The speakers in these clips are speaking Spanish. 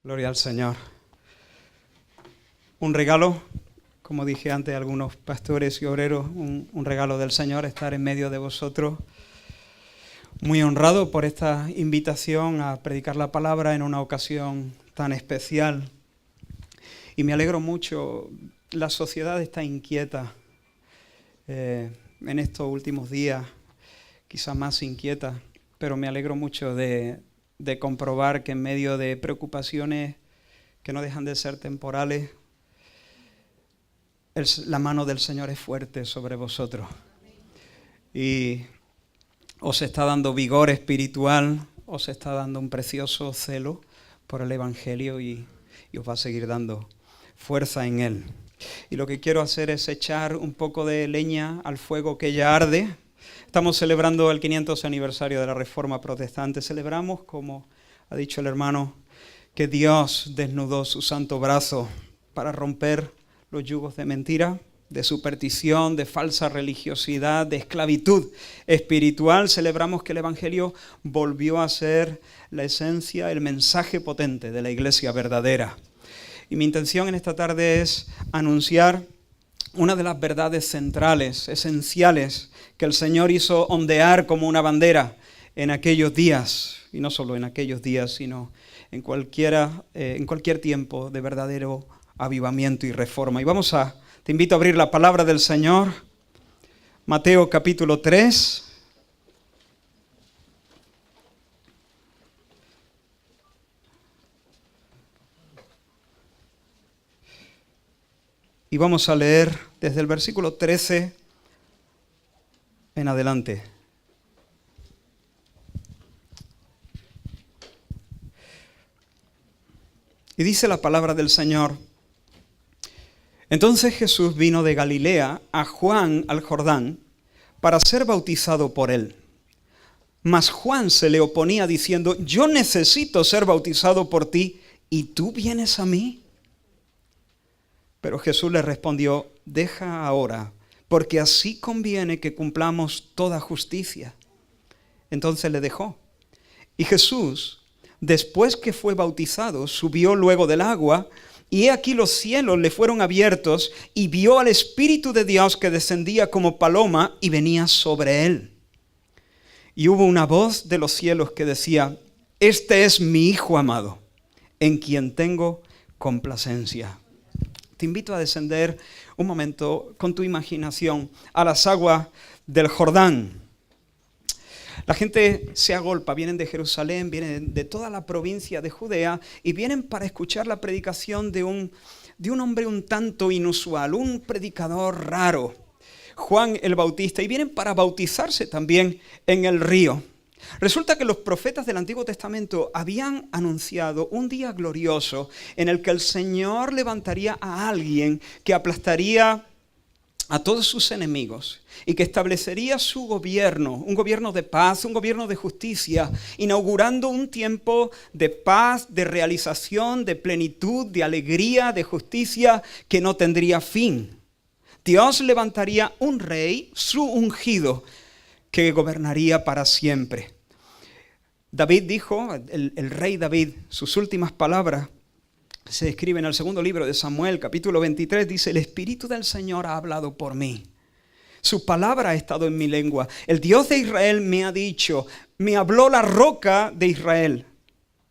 Gloria al Señor. Un regalo, como dije antes a algunos pastores y obreros, un regalo del Señor estar en medio de vosotros. Muy honrado por esta invitación a predicar la palabra en una ocasión tan especial. Y me alegro mucho, la sociedad está inquieta en estos últimos días, quizás más inquieta, pero me alegro mucho de comprobar que en medio de preocupaciones que no dejan de ser temporales, la mano del Señor es fuerte sobre vosotros. Y os está dando vigor espiritual, os está dando un precioso celo por el Evangelio y os va a seguir dando fuerza en él. Y lo que quiero hacer es echar un poco de leña al fuego que ya arde. Estamos celebrando el 500 aniversario de la Reforma Protestante. Celebramos, como ha dicho el hermano, que Dios desnudó su santo brazo para romper los yugos de mentira, de superstición, de falsa religiosidad, de esclavitud espiritual. Celebramos que el Evangelio volvió a ser la esencia, el mensaje potente de la iglesia verdadera. Y mi intención en esta tarde es anunciar una de las verdades centrales, esenciales, que el Señor hizo ondear como una bandera en aquellos días, y no solo en aquellos días, sino en cualquier tiempo de verdadero avivamiento y reforma. Y te invito a abrir la palabra del Señor, Mateo capítulo 3. Y vamos a leer desde el versículo 13 en adelante. Y dice la palabra del Señor: Entonces Jesús vino de Galilea a Juan al Jordán para ser bautizado por él. Mas Juan se le oponía diciendo: Yo necesito ser bautizado por ti, ¿y tú vienes a mí? Pero Jesús le respondió: Deja ahora, porque así conviene que cumplamos toda justicia. Entonces le dejó. Y Jesús, después que fue bautizado, subió luego del agua, y he aquí los cielos le fueron abiertos, y vio al Espíritu de Dios que descendía como paloma y venía sobre él. Y hubo una voz de los cielos que decía: Este es mi Hijo amado, en quien tengo complacencia. Te invito a descender un momento con tu imaginación a las aguas del Jordán. La gente se agolpa, vienen de Jerusalén, vienen de toda la provincia de Judea y vienen para escuchar la predicación de un hombre un tanto inusual, un predicador raro, Juan el Bautista, y vienen para bautizarse también en el río. Resulta que los profetas del Antiguo Testamento habían anunciado un día glorioso en el que el Señor levantaría a alguien que aplastaría a todos sus enemigos y que establecería su gobierno, un gobierno de paz, un gobierno de justicia, inaugurando un tiempo de paz, de realización, de plenitud, de alegría, de justicia que no tendría fin. Dios levantaría un rey, su ungido, que gobernaría para siempre. David dijo, el rey David, sus últimas palabras se escriben en el segundo libro de Samuel, capítulo 23, dice: El Espíritu del Señor ha hablado por mí. Su palabra ha estado en mi lengua. El Dios de Israel me ha dicho, me habló la roca de Israel.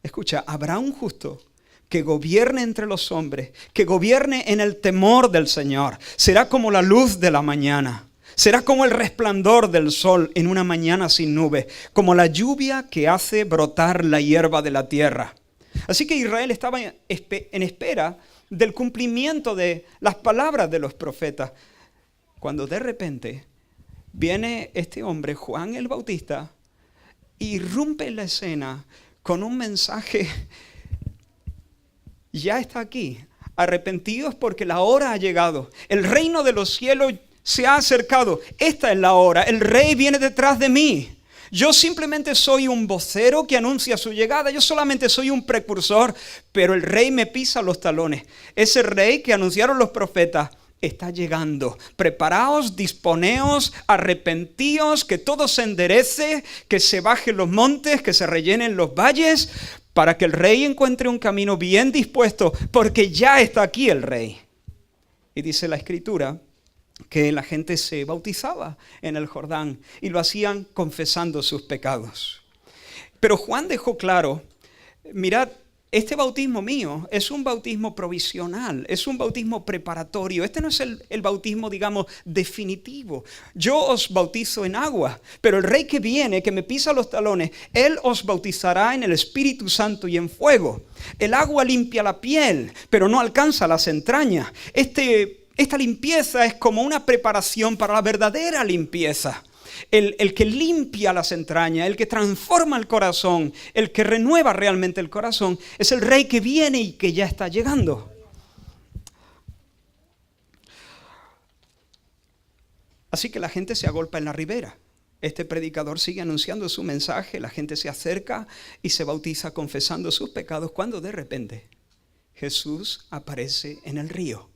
Escucha, habrá un justo que gobierne entre los hombres, que gobierne en el temor del Señor. Será como la luz de la mañana. Será como el resplandor del sol en una mañana sin nubes, como la lluvia que hace brotar la hierba de la tierra. Así que Israel estaba en espera del cumplimiento de las palabras de los profetas, cuando de repente viene este hombre, Juan el Bautista, y irrumpe en la escena con un mensaje: ya está aquí, arrepentidos porque la hora ha llegado, el reino de los cielos se ha acercado, esta es la hora, el rey viene detrás de mí. Yo simplemente soy un vocero que anuncia su llegada, yo solamente soy un precursor, pero el rey me pisa los talones. Ese rey que anunciaron los profetas está llegando. Preparaos, disponeos, arrepentíos, que todo se enderece, que se bajen los montes, que se rellenen los valles, para que el rey encuentre un camino bien dispuesto, porque ya está aquí el rey. Y dice la Escritura que la gente se bautizaba en el Jordán y lo hacían confesando sus pecados. Pero Juan dejó claro, mirad, este bautismo mío es un bautismo provisional, es un bautismo preparatorio. Este no es el bautismo, digamos, definitivo. Yo os bautizo en agua, pero el rey que viene, que me pisa los talones, él os bautizará en el Espíritu Santo y en fuego. El agua limpia la piel, pero no alcanza las entrañas. Esta limpieza es como una preparación para la verdadera limpieza. El que limpia las entrañas, el que transforma el corazón, el que renueva realmente el corazón, es el rey que viene y que ya está llegando. Así que la gente se agolpa en la ribera. Este predicador sigue anunciando su mensaje, la gente se acerca y se bautiza confesando sus pecados, cuando de repente Jesús aparece en el río.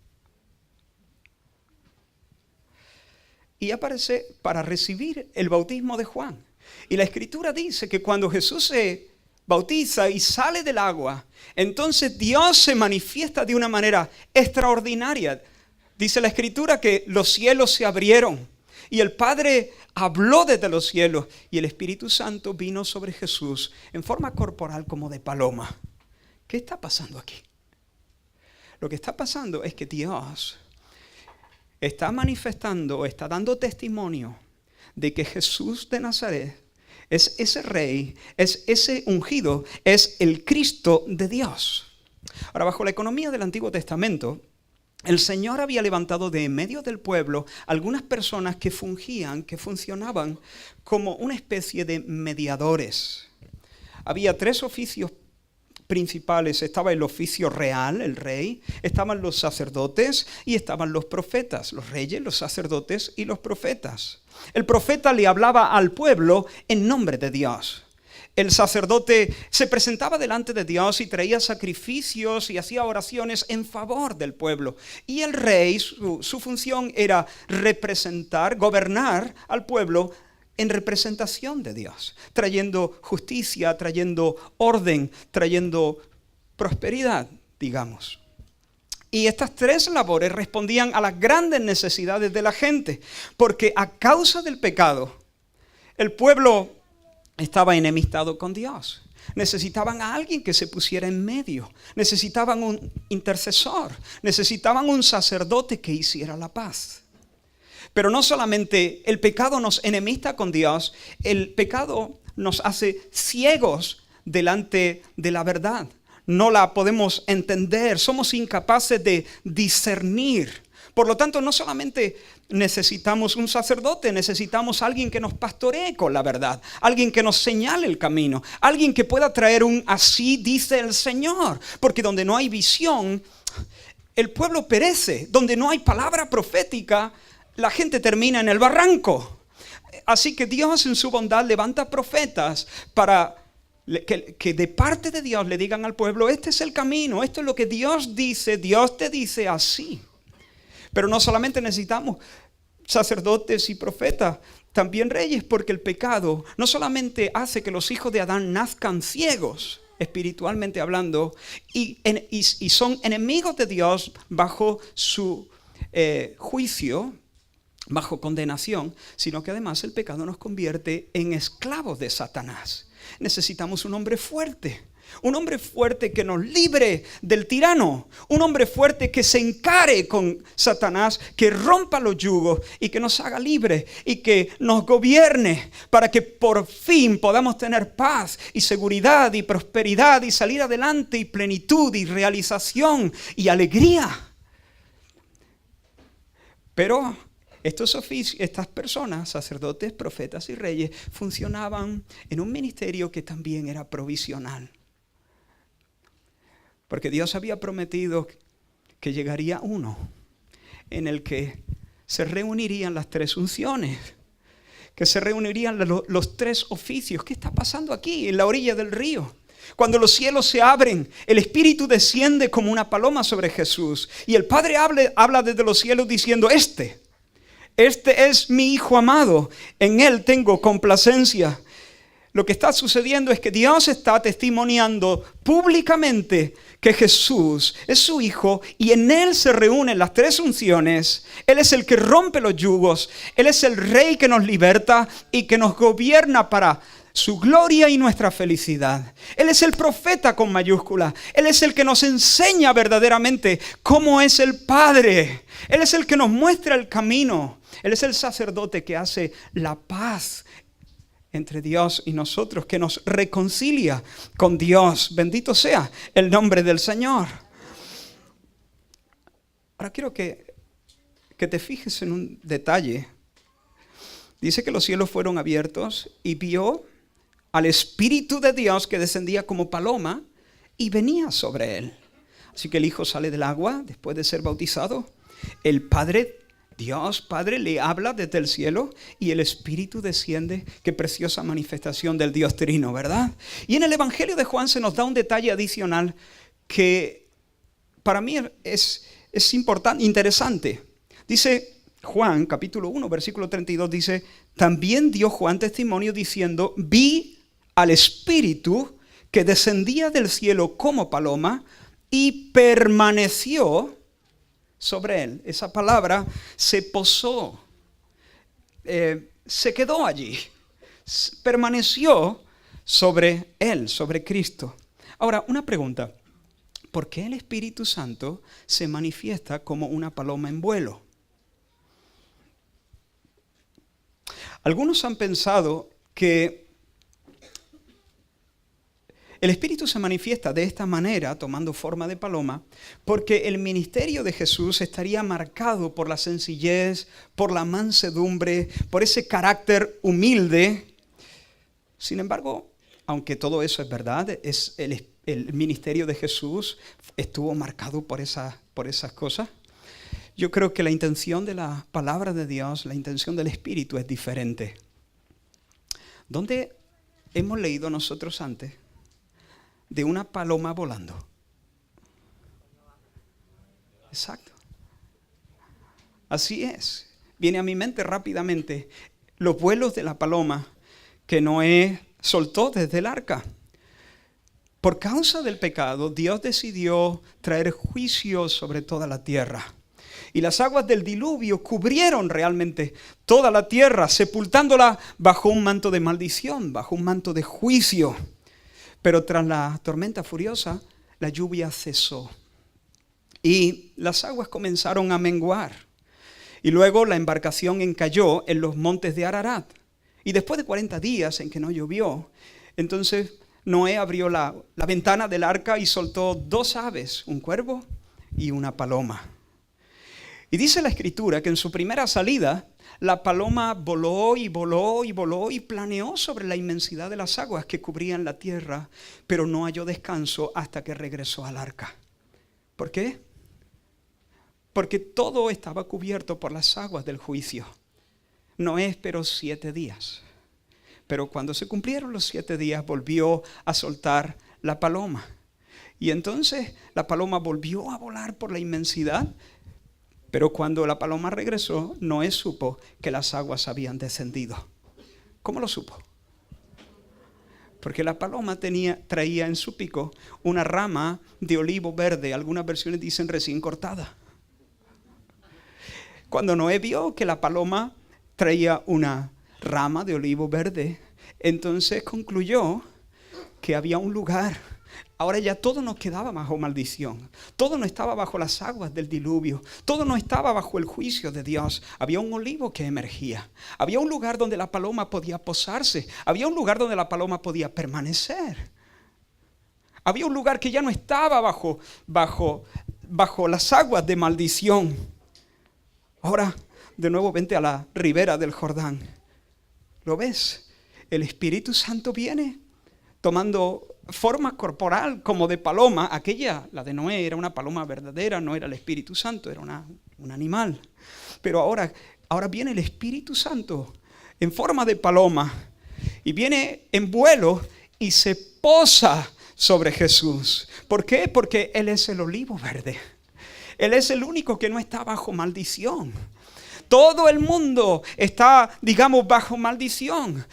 Y aparece para recibir el bautismo de Juan. Y la Escritura dice que cuando Jesús se bautiza y sale del agua, entonces Dios se manifiesta de una manera extraordinaria. Dice la Escritura que los cielos se abrieron y el Padre habló desde los cielos y el Espíritu Santo vino sobre Jesús en forma corporal como de paloma. ¿Qué está pasando aquí? Lo que está pasando es que Dios está manifestando, está dando testimonio de que Jesús de Nazaret es ese rey, es ese ungido, es el Cristo de Dios. Ahora, bajo la economía del Antiguo Testamento, el Señor había levantado de en medio del pueblo algunas personas que funcionaban como una especie de mediadores. Había tres oficios principales. Estaba el oficio real, el rey, estaban los sacerdotes y estaban los profetas, los reyes, los sacerdotes y los profetas. El profeta le hablaba al pueblo en nombre de Dios. El sacerdote se presentaba delante de Dios y traía sacrificios y hacía oraciones en favor del pueblo. Y el rey, su función era representar, gobernar al pueblo en representación de Dios, trayendo justicia, trayendo orden, trayendo prosperidad, digamos. Y estas tres labores respondían a las grandes necesidades de la gente, porque a causa del pecado, el pueblo estaba enemistado con Dios. Necesitaban a alguien que se pusiera en medio, necesitaban un intercesor, necesitaban un sacerdote que hiciera la paz. Pero no solamente el pecado nos enemista con Dios, el pecado nos hace ciegos delante de la verdad. No la podemos entender, somos incapaces de discernir. Por lo tanto, no solamente necesitamos un sacerdote, necesitamos alguien que nos pastoree con la verdad, alguien que nos señale el camino, alguien que pueda traer un así dice el Señor. Porque donde no hay visión, el pueblo perece. Donde no hay palabra profética, la gente termina en el barranco. Así que Dios en su bondad levanta profetas para que de parte de Dios le digan al pueblo, este es el camino, esto es lo que Dios dice, Dios te dice así. Pero no solamente necesitamos sacerdotes y profetas, también reyes, porque el pecado no solamente hace que los hijos de Adán nazcan ciegos, espiritualmente hablando, y son enemigos de Dios bajo su juicio, bajo condenación, sino que además el pecado nos convierte en esclavos de Satanás. Necesitamos un hombre fuerte que nos libre del tirano, un hombre fuerte que se encare con Satanás, que rompa los yugos y que nos haga libres y que nos gobierne para que por fin podamos tener paz y seguridad y prosperidad y salir adelante y plenitud y realización y alegría. Pero estas personas, sacerdotes, profetas y reyes, funcionaban en un ministerio que también era provisional. Porque Dios había prometido que llegaría uno en el que se reunirían las tres unciones, que se reunirían los tres oficios. ¿Qué está pasando aquí en la orilla del río? Cuando los cielos se abren, el Espíritu desciende como una paloma sobre Jesús. Y el Padre habla desde los cielos diciendo, Este es mi Hijo amado, en Él tengo complacencia. lo que está sucediendo es que Dios está testimoniando públicamente que Jesús es su Hijo y en Él se reúnen las tres unciones. Él es el que rompe los yugos, Él es el Rey que nos liberta y que nos gobierna para su gloria y nuestra felicidad. Él es el profeta con mayúscula. Él es el que nos enseña verdaderamente cómo es el Padre. Él es el que nos muestra el camino. Él es el sacerdote que hace la paz entre Dios y nosotros, que nos reconcilia con Dios. Bendito sea el nombre del Señor. Ahora quiero que te fijes en un detalle. Dice que los cielos fueron abiertos y vio al Espíritu de Dios que descendía como paloma y venía sobre él. Así que el Hijo sale del agua después de ser bautizado. El Padre, Dios Padre, le habla desde el cielo y el Espíritu desciende. Qué preciosa manifestación del Dios Trino, ¿verdad? Y en el Evangelio de Juan se nos da un detalle adicional que para mí es importante, interesante. Dice Juan, capítulo 1, versículo 32, dice: también dio Juan testimonio diciendo: vi al Espíritu que descendía del cielo como paloma y permaneció sobre él. Esa palabra se posó, se quedó allí, permaneció sobre él, sobre Cristo. Ahora, una pregunta: ¿por qué el Espíritu Santo se manifiesta como una paloma en vuelo? Algunos han pensado que el Espíritu se manifiesta de esta manera, tomando forma de paloma, porque el ministerio de Jesús estaría marcado por la sencillez, por la mansedumbre, por ese carácter humilde. Sin embargo, aunque todo eso es verdad, el ministerio de Jesús estuvo marcado por esas cosas. Yo creo que la intención de la palabra de Dios, la intención del Espíritu es diferente. ¿Dónde hemos leído nosotros antes de una paloma volando? Exacto. Así es. Viene a mi mente rápidamente los vuelos de la paloma que Noé soltó desde el arca. Por causa del pecado, Dios decidió traer juicio sobre toda la tierra. Y las aguas del diluvio cubrieron realmente toda la tierra, sepultándola bajo un manto de maldición, bajo un manto de juicio. Pero tras la tormenta furiosa, la lluvia cesó y las aguas comenzaron a menguar. Y luego la embarcación encalló en los montes de Ararat. Y después de 40 días en que no llovió, entonces Noé abrió la ventana del arca y soltó 2 aves, un cuervo y una paloma. Y dice la Escritura que en su primera salida, la paloma voló y voló y voló y planeó sobre la inmensidad de las aguas que cubrían la tierra, pero no halló descanso hasta que regresó al arca. ¿Por qué? Porque todo estaba cubierto por las aguas del juicio. Noé esperó 7 días, pero cuando se cumplieron los 7 días volvió a soltar la paloma. Y entonces la paloma volvió a volar por la inmensidad. Pero cuando la paloma regresó, Noé supo que las aguas habían descendido. ¿Cómo lo supo? Porque la paloma traía en su pico una rama de olivo verde. Algunas versiones dicen recién cortada. Cuando Noé vio que la paloma traía una rama de olivo verde, entonces concluyó que había un lugar. Ahora ya todo no quedaba bajo maldición. Todo no estaba bajo las aguas del diluvio. Todo no estaba bajo el juicio de Dios. Había un olivo que emergía. Había un lugar donde la paloma podía posarse. Había un lugar donde la paloma podía permanecer. Había un lugar que ya no estaba bajo las aguas de maldición. Ahora, de nuevo, vente a la ribera del Jordán. ¿Lo ves? El Espíritu Santo viene tomando forma corporal como de paloma. Aquella, la de Noé, era una paloma verdadera, no era el Espíritu Santo, era un animal. Pero ahora viene el Espíritu Santo en forma de paloma y viene en vuelo y se posa sobre Jesús. ¿Por qué? Porque Él es el olivo verde. Él es el único que no está bajo maldición. Todo el mundo está, digamos, bajo maldición.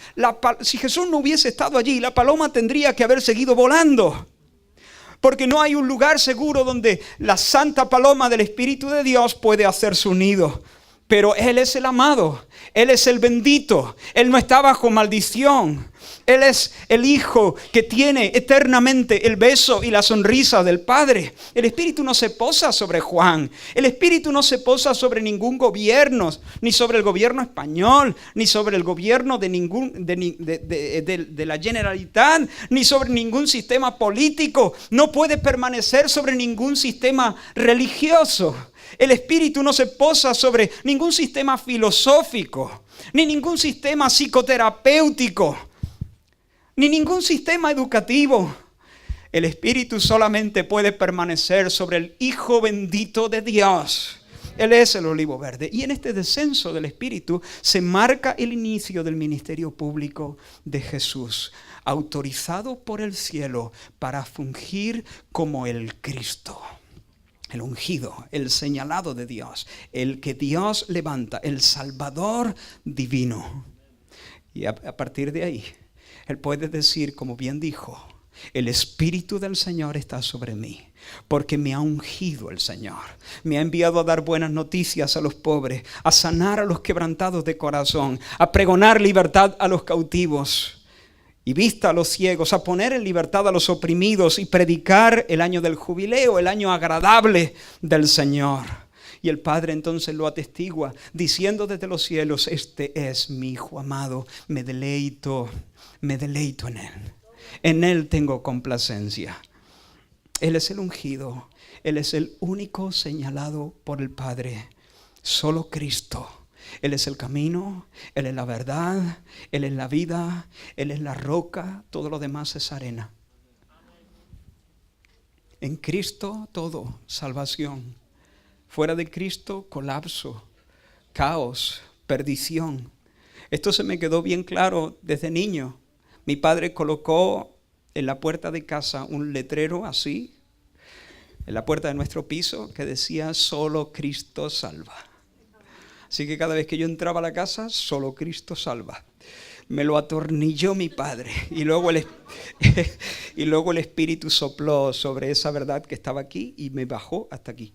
Si Jesús no hubiese estado allí, la paloma tendría que haber seguido volando. Porque no hay un lugar seguro donde la santa paloma del Espíritu de Dios puede hacer su nido. Pero Él es el amado, Él es el bendito, Él no está bajo maldición. Él es el Hijo que tiene eternamente el beso y la sonrisa del Padre. El Espíritu no se posa sobre Juan. El Espíritu no se posa sobre ningún gobierno, ni sobre el gobierno español, ni sobre el gobierno de la Generalitat, ni sobre ningún sistema político. No puede permanecer sobre ningún sistema religioso. El Espíritu no se posa sobre ningún sistema filosófico, ni ningún sistema psicoterapéutico, ni ningún sistema educativo. El Espíritu solamente puede permanecer sobre el Hijo bendito de Dios. Él es el olivo verde. Y en este descenso del Espíritu se marca el inicio del ministerio público de Jesús, autorizado por el cielo para fungir como el Cristo. El ungido, el señalado de Dios, el que Dios levanta, el Salvador divino. Y a partir de ahí, Él puede decir, como bien dijo, el Espíritu del Señor está sobre mí, porque me ha ungido el Señor. Me ha enviado a dar buenas noticias a los pobres, a sanar a los quebrantados de corazón, a pregonar libertad a los cautivos y vista a los ciegos, a poner en libertad a los oprimidos y predicar el año del jubileo, el año agradable del Señor. Y el Padre entonces lo atestigua, diciendo desde los cielos, este es mi Hijo amado, me deleito en Él. En Él tengo complacencia. Él es el ungido, Él es el único señalado por el Padre, solo Cristo. Él es el camino, Él es la verdad, Él es la vida, Él es la roca, todo lo demás es arena. En Cristo todo, salvación. Fuera de Cristo, colapso, caos, perdición. Esto se me quedó bien claro desde niño. Mi padre colocó en la puerta de casa un letrero así, en la puerta de nuestro piso, que decía, solo Cristo salva. Así que cada vez que yo entraba a la casa, solo Cristo salva. Me lo atornilló mi padre. Y luego el Espíritu sopló sobre esa verdad que estaba aquí y me bajó hasta aquí.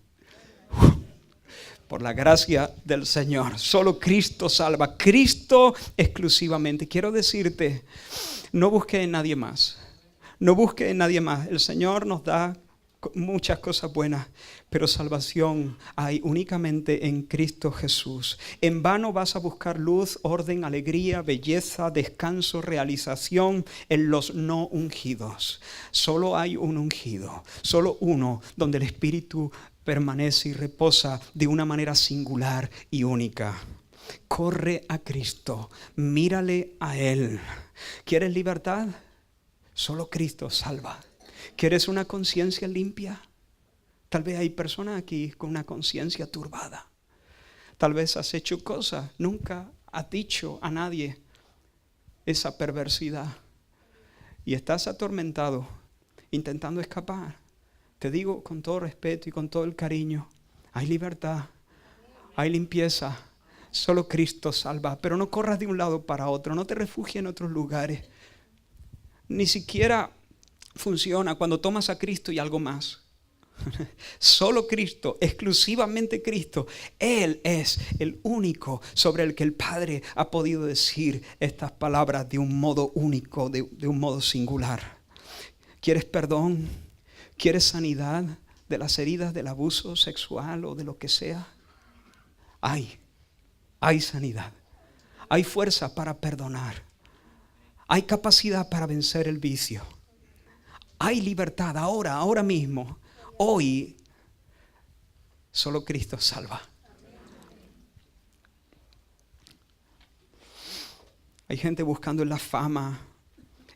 Por la gracia del Señor. Solo Cristo salva. Cristo exclusivamente. Quiero decirte, no busques en nadie más. No busques en nadie más. El Señor nos da muchas cosas buenas, pero salvación hay únicamente en Cristo Jesús. En vano vas a buscar luz, orden, alegría, belleza, descanso, realización en los no ungidos. Solo hay un ungido, solo uno donde el Espíritu permanece y reposa de una manera singular y única. Corre a Cristo, mírale a Él. ¿Quieres libertad? Solo Cristo salva. ¿Quieres una conciencia limpia? Tal vez hay personas aquí con una conciencia turbada. Tal vez has hecho cosas, nunca has dicho a nadie esa perversidad. Y estás atormentado, intentando escapar. Te digo con todo respeto y con todo el cariño, hay libertad, hay limpieza. Solo Cristo salva. Pero no corras de un lado para otro, no te refugies en otros lugares. Ni siquiera funciona cuando tomas a Cristo y algo más. Solo Cristo, exclusivamente Cristo. Él es el único sobre el que el Padre ha podido decir estas palabras de un modo único, de un modo singular. ¿Quieres perdón? ¿Quieres sanidad de las heridas del abuso sexual o de lo que sea? Hay sanidad. Hay fuerza para perdonar. Hay capacidad para vencer el vicio. Hay libertad ahora mismo. Hoy, solo Cristo salva. Hay gente buscando en la fama,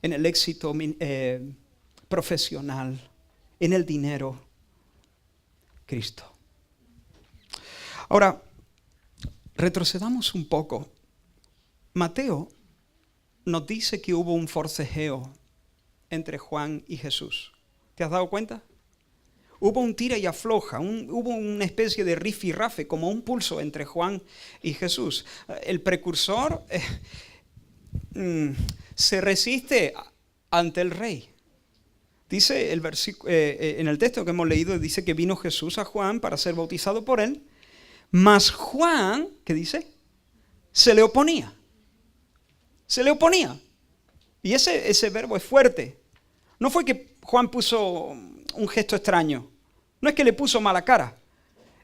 en el éxito profesional, en el dinero. Cristo. Ahora, retrocedamos un poco. Mateo nos dice que hubo un forcejeo entre Juan y Jesús. ¿Te has dado cuenta? Hubo un tira y afloja, hubo una especie de rifirrafe, como un pulso entre Juan y Jesús. El precursor se resiste ante el rey. Dice el versículo, en el texto que hemos leído, dice que vino Jesús a Juan para ser bautizado por él, mas Juan, ¿qué dice? Se le oponía. Se le oponía. Y ese verbo es fuerte. No fue que Juan puso un gesto extraño. No es que le puso mala cara.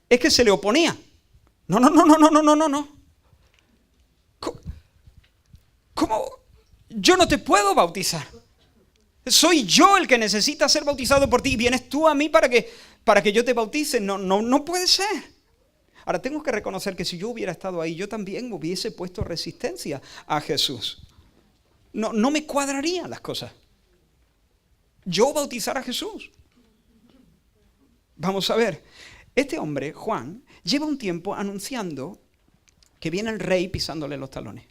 Es que se le oponía. No. ¿Cómo? Yo no te puedo bautizar. Soy yo el que necesita ser bautizado por ti y vienes tú a mí para que yo te bautice. No puede ser. Ahora tengo que reconocer que si yo hubiera estado ahí, yo también hubiese puesto resistencia a Jesús. No me cuadrarían las cosas. Yo bautizar a Jesús. Vamos a ver. Este hombre, Juan, lleva un tiempo anunciando que viene el rey pisándole los talones.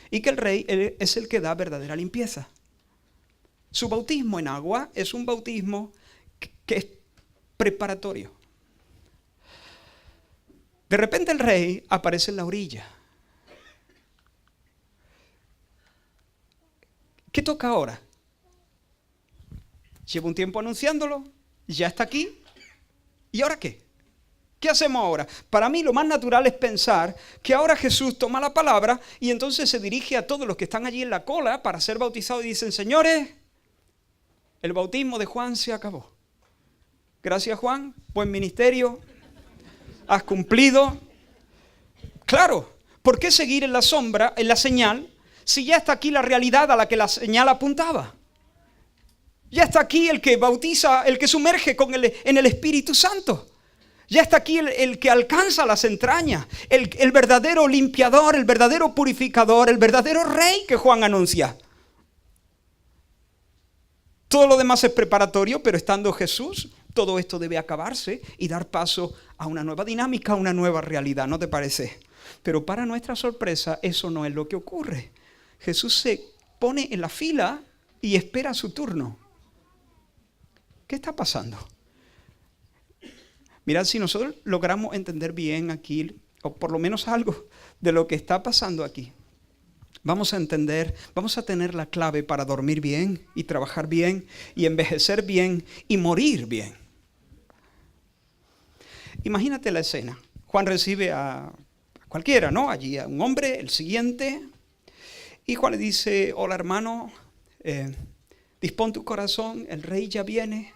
Y que el rey es el que da verdadera limpieza. Su bautismo en agua es un bautismo que es preparatorio. De repente el rey aparece en la orilla. ¿Qué toca ahora? Llevo un tiempo anunciándolo, ya está aquí. ¿Y ahora qué? ¿Qué hacemos ahora? Para mí lo más natural es pensar que ahora Jesús toma la palabra y entonces se dirige a todos los que están allí en la cola para ser bautizados y dicen, señores, el bautismo de Juan se acabó. Gracias, Juan, buen ministerio, has cumplido. Claro, ¿por qué seguir en la sombra, en la señal, si ya está aquí la realidad a la que la señal apuntaba? Ya está aquí el que bautiza, el que sumerge en el Espíritu Santo. Ya está aquí el que alcanza las entrañas, el verdadero limpiador, el verdadero purificador, el verdadero rey que Juan anuncia. Todo lo demás es preparatorio, pero estando Jesús, todo esto debe acabarse y dar paso a una nueva dinámica, a una nueva realidad, ¿no te parece? Pero para nuestra sorpresa, eso no es lo que ocurre. Jesús se pone en la fila y espera su turno. ¿Qué está pasando? Mirad, si nosotros logramos entender bien aquí, o por lo menos algo de lo que está pasando aquí, vamos a entender, vamos a tener la clave para dormir bien y trabajar bien y envejecer bien y morir bien. Imagínate la escena. Juan recibe a cualquiera, ¿no? Allí a un hombre, el siguiente, y Juan le dice, hola hermano, dispón tu corazón, el rey ya viene,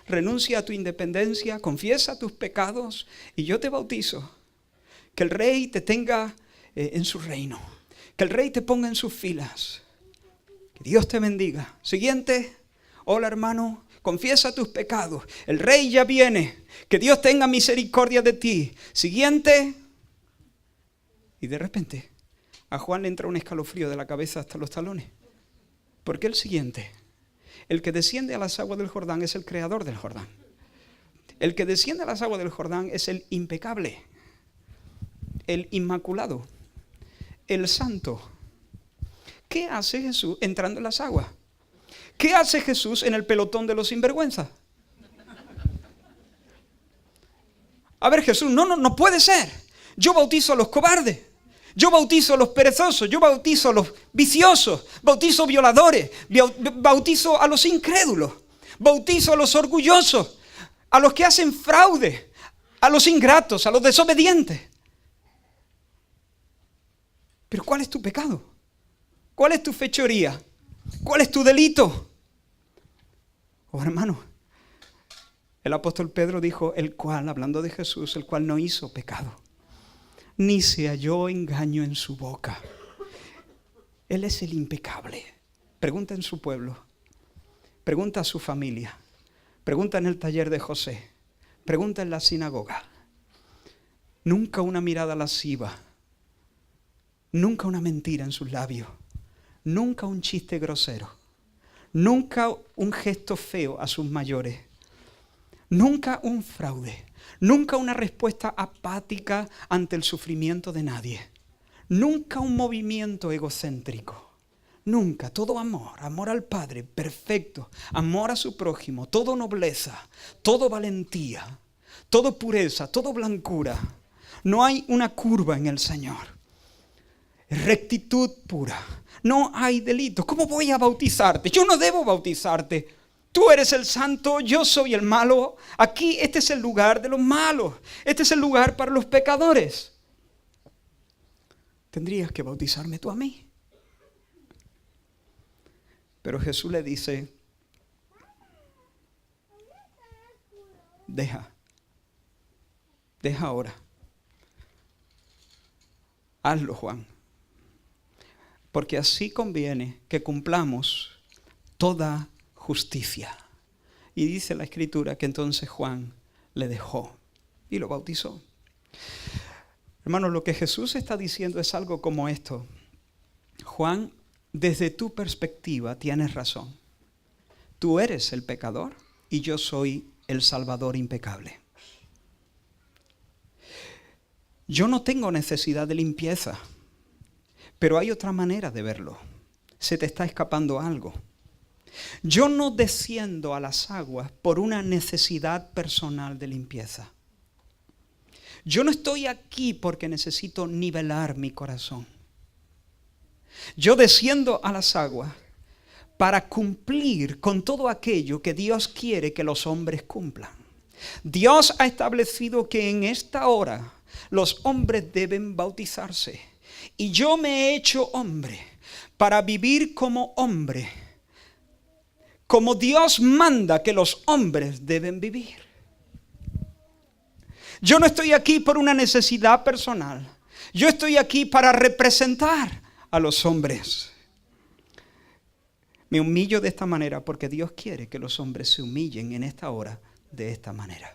renuncia a tu independencia, confiesa tus pecados y yo te bautizo. Que el rey te tenga en su reino, que el rey te ponga en sus filas. Que Dios te bendiga. Siguiente, hola hermano, confiesa tus pecados, el rey ya viene, que Dios tenga misericordia de ti. Siguiente, y de repente a Juan le entra un escalofrío de la cabeza hasta los talones. ¿Por qué el siguiente? El que desciende a las aguas del Jordán es el creador del Jordán. El que desciende a las aguas del Jordán es el impecable, el inmaculado, el santo. ¿Qué hace Jesús entrando en las aguas? ¿Qué hace Jesús en el pelotón de los sinvergüenzas? A ver, Jesús, no puede ser. Yo bautizo a los cobardes. Yo bautizo a los perezosos, yo bautizo a los viciosos, bautizo violadores, bautizo a los incrédulos, bautizo a los orgullosos, a los que hacen fraude, a los ingratos, a los desobedientes. Pero ¿cuál es tu pecado? ¿Cuál es tu fechoría? ¿Cuál es tu delito? Oh, hermano, el apóstol Pedro dijo, el cual, hablando de Jesús, el cual no hizo pecado, ni se halló engaño en su boca. Él es el impecable. Pregunta en su pueblo, pregunta a su familia, pregunta en el taller de José, pregunta en la sinagoga. Nunca una mirada lasciva, nunca una mentira en sus labios, nunca un chiste grosero, nunca un gesto feo a sus mayores, nunca un fraude. Nunca una respuesta apática ante el sufrimiento de nadie. Nunca un movimiento egocéntrico. Nunca. Todo amor, amor al Padre, perfecto. Amor a su prójimo, todo nobleza, todo valentía, todo pureza, todo blancura. No hay una curva en el Señor. Rectitud pura. No hay delito. ¿Cómo voy a bautizarte? Yo no debo bautizarte. Tú eres el santo, yo soy el malo. Aquí este es el lugar de los malos. Este es el lugar para los pecadores. Tendrías que bautizarme tú a mí. Pero Jesús le dice, deja ahora. Hazlo, Juan. Porque así conviene que cumplamos toda justicia. Y dice la Escritura que entonces Juan le dejó y lo bautizó. Hermanos, lo que Jesús está diciendo es algo como esto. Juan, desde tu perspectiva tienes razón. Tú eres el pecador y yo soy el Salvador impecable. Yo no tengo necesidad de limpieza, pero hay otra manera de verlo. Se te está escapando algo. Yo no desciendo a las aguas por una necesidad personal de limpieza. Yo no estoy aquí porque necesito nivelar mi corazón. Yo desciendo a las aguas para cumplir con todo aquello que Dios quiere que los hombres cumplan. Dios ha establecido que en esta hora los hombres deben bautizarse. Y yo me he hecho hombre para vivir como hombre, como Dios manda que los hombres deben vivir. Yo no estoy aquí por una necesidad personal. Yo estoy aquí para representar a los hombres. Me humillo de esta manera porque Dios quiere que los hombres se humillen en esta hora de esta manera.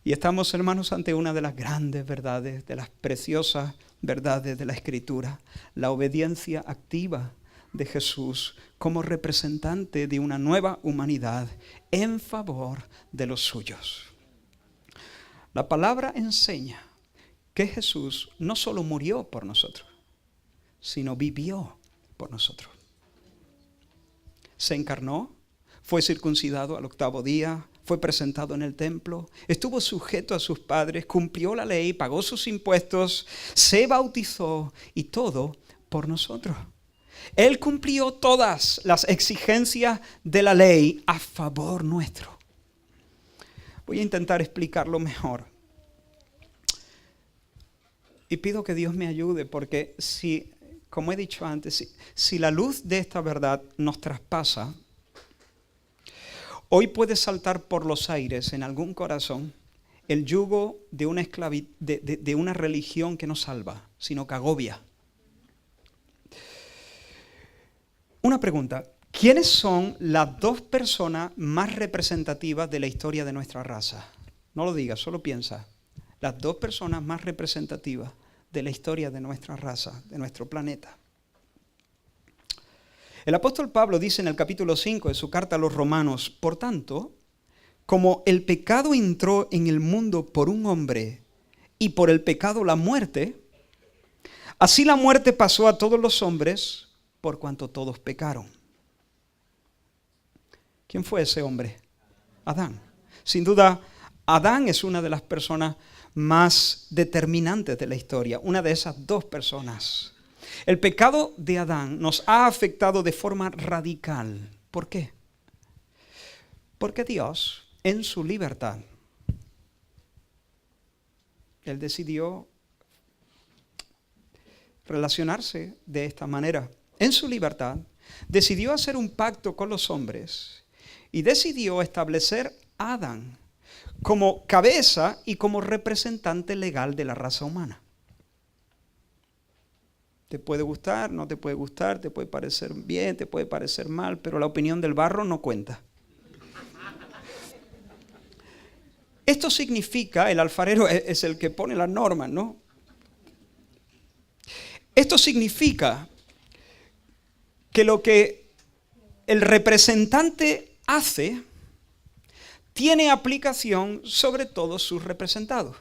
Y estamos, hermanos, ante una de las grandes verdades, de las preciosas verdades de la Escritura, la obediencia activa de Jesús como representante de una nueva humanidad en favor de los suyos. La palabra enseña que Jesús no solo murió por nosotros, sino vivió por nosotros. Se encarnó, fue circuncidado al 8º día, fue presentado en el templo, estuvo sujeto a sus padres, cumplió la ley, pagó sus impuestos, se bautizó y todo por nosotros. Él cumplió todas las exigencias de la ley a favor nuestro. Voy a intentar explicarlo mejor. Y pido que Dios me ayude porque si, como he dicho antes, si la luz de esta verdad nos traspasa, hoy puede saltar por los aires en algún corazón el yugo de una de una religión que no salva, sino que agobia. Una pregunta, ¿quiénes son las dos personas más representativas de la historia de nuestra raza? No lo digas, solo piensa. Las dos personas más representativas de la historia de nuestra raza, de nuestro planeta. El apóstol Pablo dice en el capítulo 5 de su carta a los Romanos, por tanto, como el pecado entró en el mundo por un hombre y por el pecado la muerte, así la muerte pasó a todos los hombres por cuanto todos pecaron. ¿Quién fue ese hombre? Adán. Sin duda, Adán es una de las personas más determinantes de la historia, una de esas dos personas. El pecado de Adán nos ha afectado de forma radical. ¿Por qué? Porque Dios, en su libertad, Él decidió relacionarse de esta manera. En su libertad, decidió hacer un pacto con los hombres y decidió establecer a Adán como cabeza y como representante legal de la raza humana. Te puede gustar, no te puede gustar, te puede parecer bien, te puede parecer mal, pero la opinión del barro no cuenta. Esto significa, el alfarero es el que pone las normas, ¿no? Esto significa que lo que el representante hace tiene aplicación sobre todos sus representados.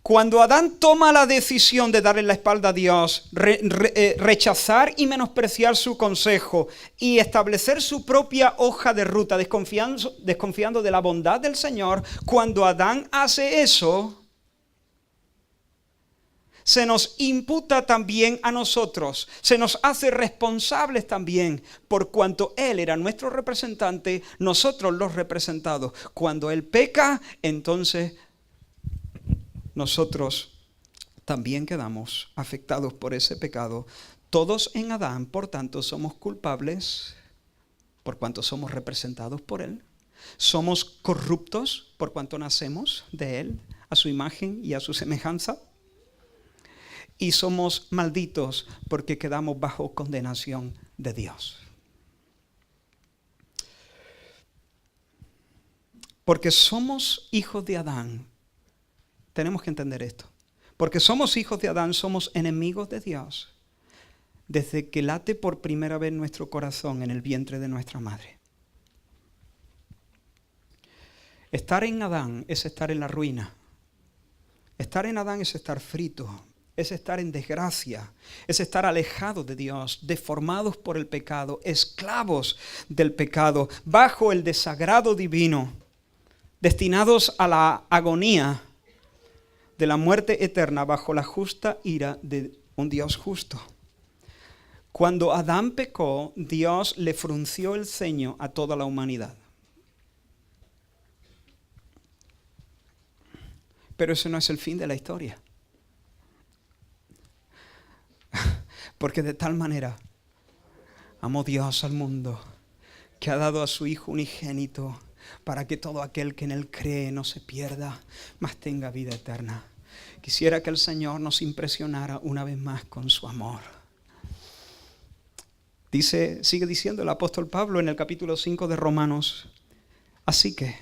Cuando Adán toma la decisión de darle la espalda a Dios, rechazar y menospreciar su consejo y establecer su propia hoja de ruta, desconfiando de la bondad del Señor, cuando Adán hace eso, se nos imputa también a nosotros, se nos hace responsables también, por cuanto Él era nuestro representante, nosotros los representados. Cuando Él peca, entonces nosotros también quedamos afectados por ese pecado. Todos en Adán, por tanto, somos culpables, por cuanto somos representados por Él. Somos corruptos, por cuanto nacemos de Él, a su imagen y a su semejanza. Y somos malditos porque quedamos bajo condenación de Dios. Porque somos hijos de Adán. Tenemos que entender esto. Porque somos hijos de Adán, somos enemigos de Dios desde que late por primera vez nuestro corazón en el vientre de nuestra madre. Estar en Adán es estar en la ruina. Estar en Adán es estar frito, es estar en desgracia, es estar alejados de Dios, deformados por el pecado, esclavos del pecado, bajo el desagrado divino, destinados a la agonía de la muerte eterna bajo la justa ira de un Dios justo. Cuando Adán pecó, Dios le frunció el ceño a toda la humanidad. Pero eso no es el fin de la historia. Porque de tal manera amó Dios al mundo que ha dado a su Hijo unigénito para que todo aquel que en Él cree no se pierda, mas tenga vida eterna. Quisiera que el Señor nos impresionara una vez más con su amor. Sigue diciendo el apóstol Pablo en el capítulo 5 de Romanos: así que,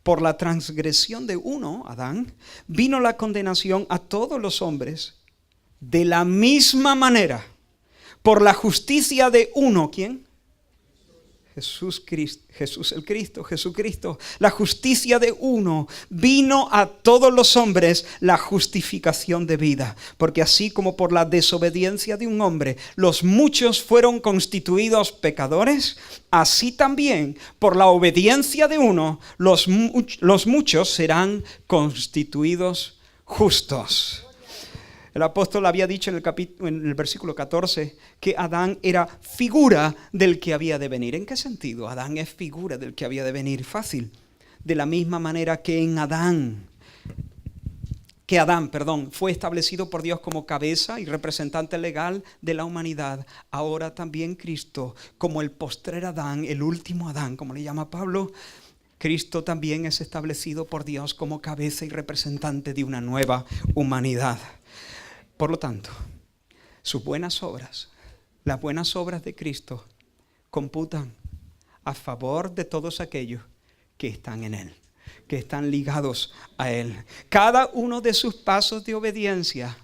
por la transgresión de uno, Adán, vino la condenación a todos los hombres. De la misma manera, por la justicia de uno, ¿quién? Jesucristo. La justicia de uno vino a todos los hombres la justificación de vida. Porque así como por la desobediencia de un hombre los muchos fueron constituidos pecadores, así también por la obediencia de uno los muchos serán constituidos justos. El apóstol había dicho en el versículo 14 que Adán era figura del que había de venir. ¿En qué sentido? Adán es figura del que había de venir. Fácil. De la misma manera que Adán fue establecido por Dios como cabeza y representante legal de la humanidad, ahora también Cristo, como el postrer Adán, el último Adán, como le llama Pablo, Cristo también es establecido por Dios como cabeza y representante de una nueva humanidad. Por lo tanto, sus buenas obras, las buenas obras de Cristo, computan a favor de todos aquellos que están en Él, que están ligados a Él. Cada uno de sus pasos de obediencia,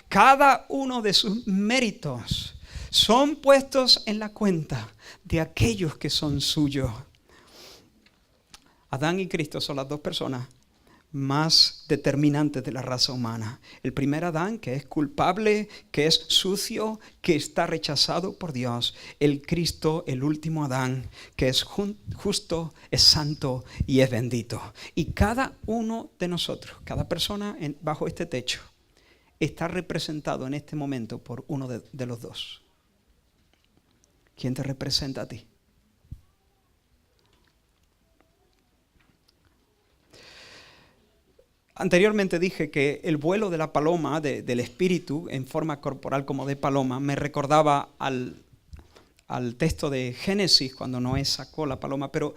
cada uno de sus méritos, son puestos en la cuenta de aquellos que son suyos. Adán y Cristo son las dos personas más determinantes de la raza humana. El primer Adán, que es culpable, que es sucio, que está rechazado por Dios. El Cristo, el último Adán, que es justo, es santo y es bendito. Y cada uno de nosotros, cada persona bajo este techo, está representado en este momento por uno de los dos. ¿Quién te representa a ti? Anteriormente dije que el vuelo de la paloma, del espíritu, en forma corporal como de paloma, me recordaba al texto de Génesis, cuando Noé sacó la paloma, pero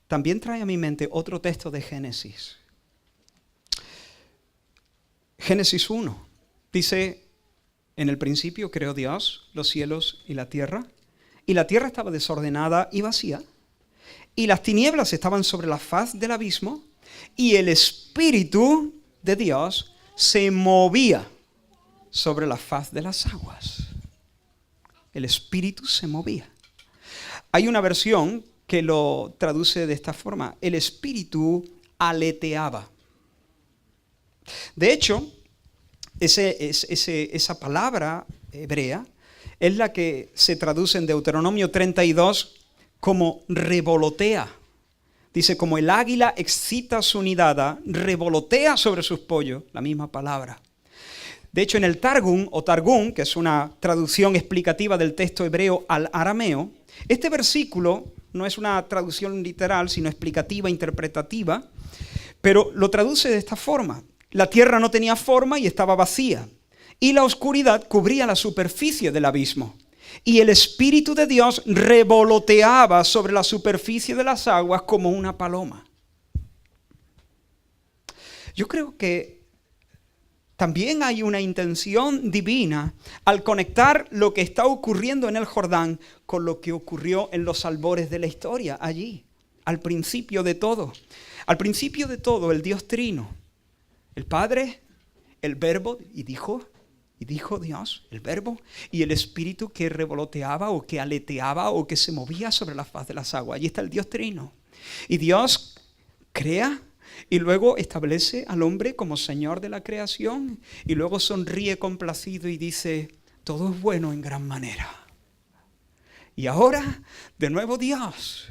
también trae a mi mente otro texto de Génesis. Génesis 1 dice: en el principio creó Dios los cielos y la tierra estaba desordenada y vacía, y las tinieblas estaban sobre la faz del abismo, y el Espíritu de Dios se movía sobre la faz de las aguas. El Espíritu se movía. Hay una versión que lo traduce de esta forma: el Espíritu aleteaba. De hecho, esa palabra hebrea es la que se traduce en Deuteronomio 32 como revolotea. Dice, como el águila excita su nidada, revolotea sobre sus pollos, la misma palabra. De hecho, en el Targum, o Targum, que es una traducción explicativa del texto hebreo al arameo, este versículo no es una traducción literal, sino explicativa, interpretativa, pero lo traduce de esta forma. La tierra no tenía forma y estaba vacía, y la oscuridad cubría la superficie del abismo. Y el Espíritu de Dios revoloteaba sobre la superficie de las aguas como una paloma. Yo creo que también hay una intención divina al conectar lo que está ocurriendo en el Jordán con lo que ocurrió en los albores de la historia, allí, al principio de todo. Al principio de todo, el Dios Trino, el Padre, el Verbo, y dijo Dios, el Verbo, y el Espíritu que revoloteaba o que aleteaba o que se movía sobre la faz de las aguas. Allí está el Dios Trino. Y Dios crea y luego establece al hombre como Señor de la creación y luego sonríe complacido y dice, todo es bueno en gran manera. Y ahora, de nuevo Dios,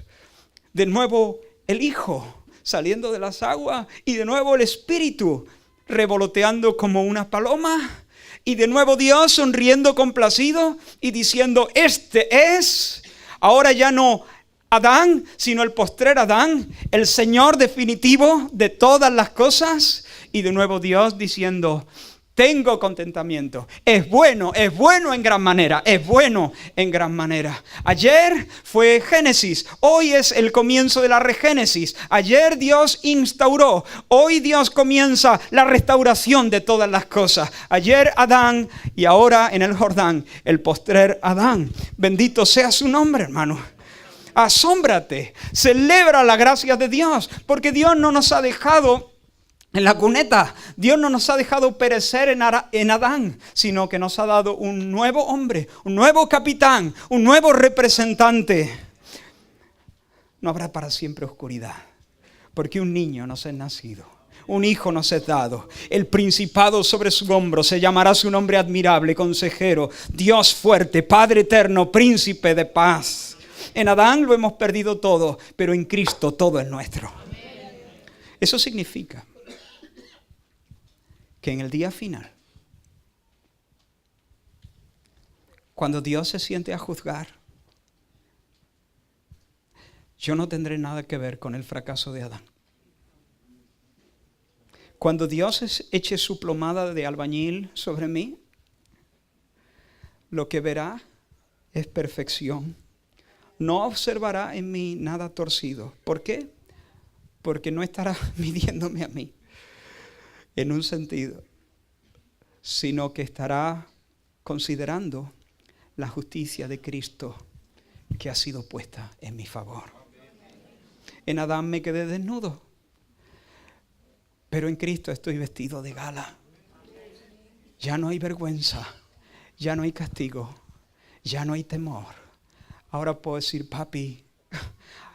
de nuevo el Hijo saliendo de las aguas y de nuevo el Espíritu revoloteando como una paloma y de nuevo Dios sonriendo complacido y diciendo, este es, ahora ya no Adán, sino el postrer Adán, el Señor definitivo de todas las cosas. Y de nuevo Dios diciendo, tengo contentamiento, es bueno en gran manera, es bueno en gran manera. Ayer fue Génesis, hoy es el comienzo de la regénesis. Ayer Dios instauró, hoy Dios comienza la restauración de todas las cosas. Ayer Adán y ahora en el Jordán, el postrer Adán. Bendito sea su nombre, hermano. Asómbrate, celebra la gracia de Dios, porque Dios no nos ha dejado en la cuneta, Dios no nos ha dejado perecer en Adán, sino que nos ha dado un nuevo hombre, un nuevo capitán, un nuevo representante. No habrá para siempre oscuridad, porque un niño nos es nacido, un hijo nos es dado, el principado sobre su hombro, se llamará su nombre admirable, consejero, Dios fuerte, Padre eterno, príncipe de paz. En Adán lo hemos perdido todo, pero en Cristo todo es nuestro. Eso significa que en el día final, cuando Dios se siente a juzgar, yo no tendré nada que ver con el fracaso de Adán. Cuando Dios eche su plomada de albañil sobre mí, lo que verá es perfección. No observará en mí nada torcido. ¿Por qué? Porque no estará midiéndome a mí en un sentido, sino que estará considerando la justicia de Cristo que ha sido puesta en mi favor. En Adán me quedé desnudo, pero en Cristo estoy vestido de gala. Ya no hay vergüenza, ya no hay castigo, ya no hay temor. Ahora puedo decir, papi,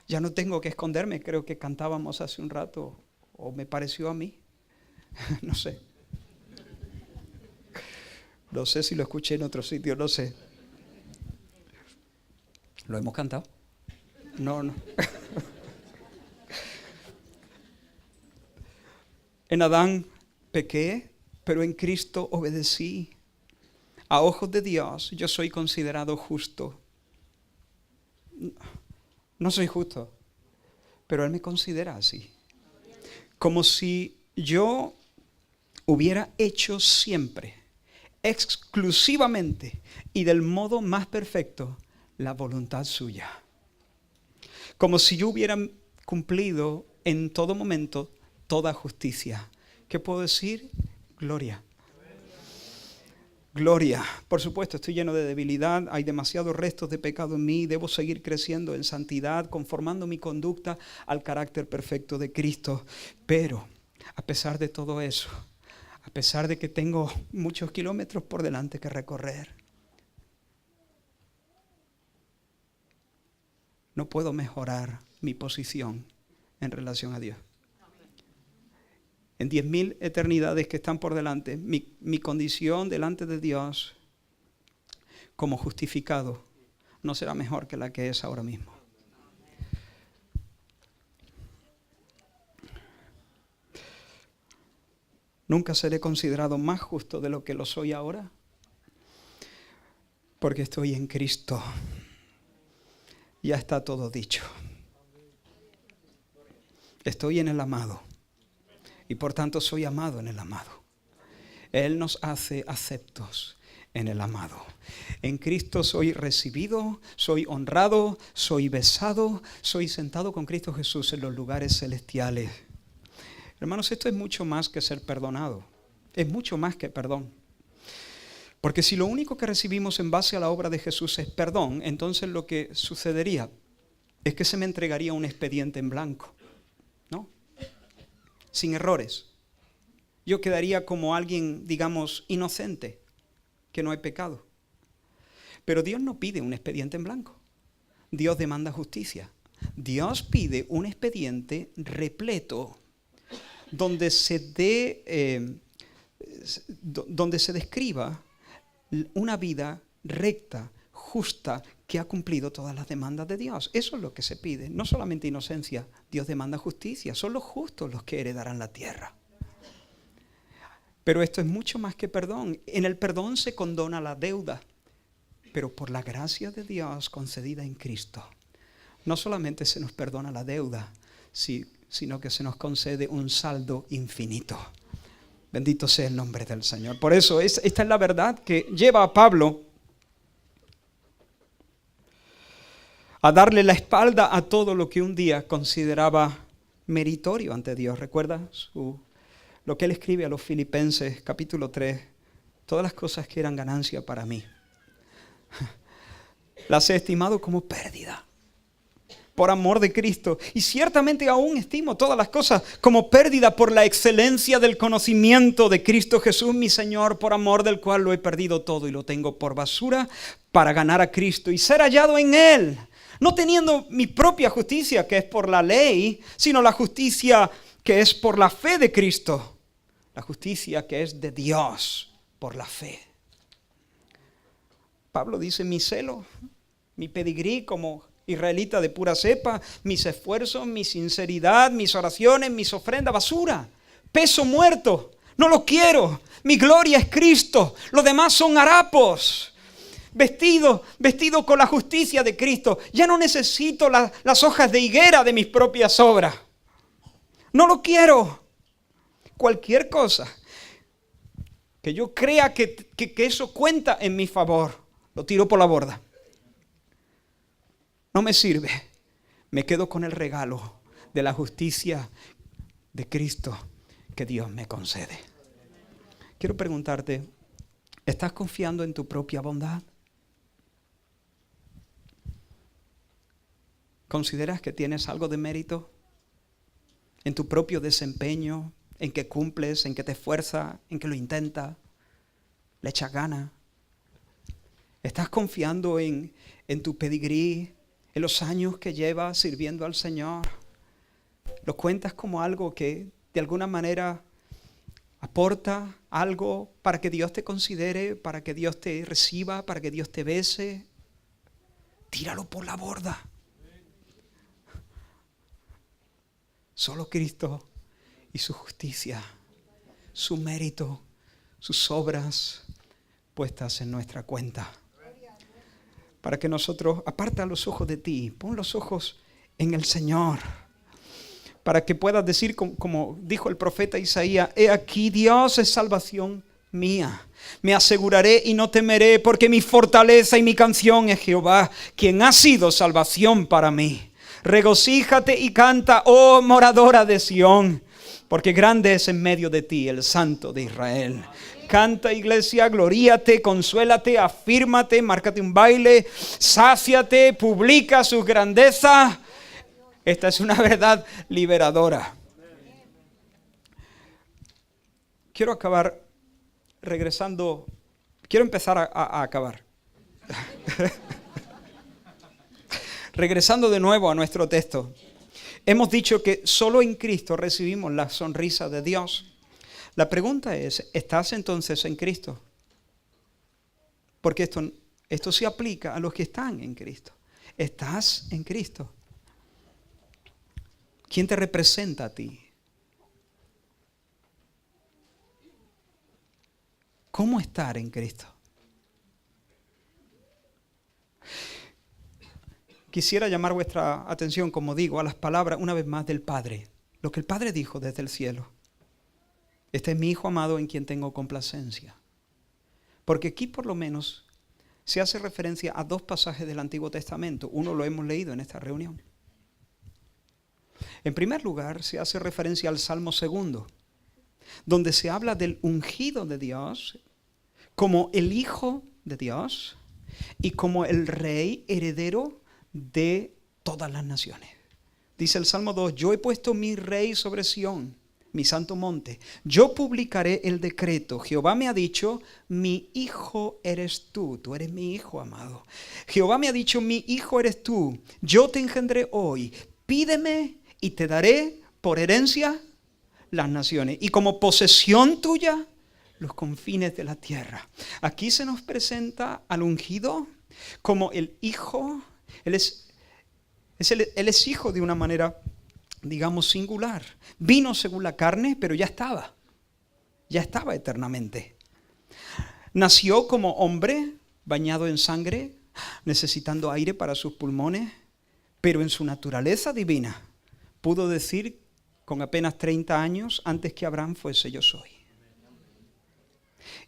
ya no tengo que esconderme. Creo que cantábamos hace un rato, o me pareció a mí. No sé. No sé si lo escuché en otro sitio, no sé. ¿Lo hemos cantado? No. En Adán pequé, pero en Cristo obedecí. A ojos de Dios yo soy considerado justo. No soy justo, pero Él me considera así. Como si yo hubiera hecho siempre, exclusivamente y del modo más perfecto, la voluntad suya. Como si yo hubiera cumplido en todo momento toda justicia. ¿Qué puedo decir? Gloria. Gloria. Por supuesto, estoy lleno de debilidad, hay demasiados restos de pecado en mí, debo seguir creciendo en santidad, conformando mi conducta al carácter perfecto de Cristo. Pero, a pesar de todo eso, a pesar de que tengo muchos kilómetros por delante que recorrer, no puedo mejorar mi posición en relación a Dios. en 10.000 eternidades que están por delante, mi condición delante de Dios como justificado no será mejor que la que es ahora mismo. Nunca seré considerado más justo de lo que lo soy ahora, porque estoy en Cristo. Ya está todo dicho. Estoy en el amado y por tanto soy amado en el amado. Él nos hace aceptos en el amado. En Cristo soy recibido, soy honrado, soy besado, soy sentado con Cristo Jesús en los lugares celestiales. Hermanos, esto es mucho más que ser perdonado. Es mucho más que perdón. Porque si lo único que recibimos en base a la obra de Jesús es perdón, entonces lo que sucedería es que se me entregaría un expediente en blanco, ¿no? Sin errores. Yo quedaría como alguien, digamos, inocente, que no hay pecado. Pero Dios no pide un expediente en blanco. Dios demanda justicia. Dios pide un expediente repleto donde se describa una vida recta, justa, que ha cumplido todas las demandas de Dios. Eso es lo que se pide. No solamente inocencia, Dios demanda justicia. Son los justos los que heredarán la tierra. Pero esto es mucho más que perdón. En el perdón se condona la deuda, pero por la gracia de Dios concedida en Cristo, no solamente se nos perdona la deuda, sino que se nos concede un saldo infinito. Bendito sea el nombre del Señor. Por eso esta es la verdad que lleva a Pablo a darle la espalda a todo lo que un día consideraba meritorio ante Dios. ¿Recuerda lo que él escribe a los Filipenses, capítulo 3? Todas las cosas que eran ganancia para mí, las he estimado como pérdida por amor de Cristo. Y ciertamente aún estimo todas las cosas como pérdida por la excelencia del conocimiento de Cristo Jesús, mi Señor, por amor del cual lo he perdido todo y lo tengo por basura para ganar a Cristo y ser hallado en Él. No teniendo mi propia justicia, que es por la ley, sino la justicia que es por la fe de Cristo. La justicia que es de Dios por la fe. Pablo dice, mi celo, mi pedigrí como israelita de pura cepa, mis esfuerzos, mi sinceridad, mis oraciones, mis ofrendas, basura, peso muerto, no lo quiero, mi gloria es Cristo, los demás son harapos, vestido con la justicia de Cristo, ya no necesito las hojas de higuera de mis propias obras, no lo quiero, cualquier cosa que yo crea que eso cuenta en mi favor, lo tiro por la borda. No me sirve. Me quedo con el regalo de la justicia de Cristo que Dios me concede. Quiero preguntarte, ¿estás confiando en tu propia bondad? ¿Consideras que tienes algo de mérito en tu propio desempeño, en que cumples, en que te esfuerzas, en que lo intentas, le echas ganas? ¿Estás confiando en tu pedigrí, en los años que llevas sirviendo al Señor? ¿Lo cuentas como algo que de alguna manera aporta algo para que Dios te considere, para que Dios te reciba, para que Dios te bese? Tíralo por la borda. Solo Cristo y su justicia, su mérito, sus obras puestas en nuestra cuenta. Para que nosotros, aparta los ojos de ti, pon los ojos en el Señor. Para que puedas decir, como dijo el profeta Isaías, he aquí Dios es salvación mía. Me aseguraré y no temeré, porque mi fortaleza y mi canción es Jehová, quien ha sido salvación para mí. Regocíjate y canta, oh moradora de Sión, porque grande es en medio de ti el Santo de Israel. Canta, iglesia, gloríate, consuélate, afírmate, márcate un baile, sáciate, publica sus grandezas. Esta es una verdad liberadora. Quiero acabar regresando, quiero empezar a acabar. Regresando de nuevo a nuestro texto. Hemos dicho que solo en Cristo recibimos la sonrisa de Dios. La pregunta es, ¿estás entonces en Cristo? Porque esto se aplica a los que están en Cristo. ¿Estás en Cristo? ¿Quién te representa a ti? ¿Cómo estar en Cristo? Quisiera llamar vuestra atención, como digo, a las palabras una vez más del Padre. Lo que el Padre dijo desde el cielo. Este es mi Hijo amado en quien tengo complacencia. Porque aquí por lo menos se hace referencia a dos pasajes del Antiguo Testamento. Uno lo hemos leído en esta reunión. En primer lugar, se hace referencia al Salmo 2, donde se habla del ungido de Dios como el Hijo de Dios y como el Rey heredero de todas las naciones. Dice el Salmo 2, yo he puesto mi Rey sobre Sión, mi santo monte. Yo publicaré el decreto. Jehová me ha dicho, mi hijo eres tú. Tú eres mi hijo amado. Jehová me ha dicho, mi hijo eres tú. Yo te engendré hoy. Pídeme y te daré por herencia las naciones. Y como posesión tuya, los confines de la tierra. Aquí se nos presenta al ungido como el hijo. Él es hijo de una manera, digamos, singular. Vino según la carne, pero ya estaba eternamente. Nació como hombre, bañado en sangre, necesitando aire para sus pulmones, pero en su naturaleza divina pudo decir con apenas 30 años, antes que Abraham fuese, yo soy.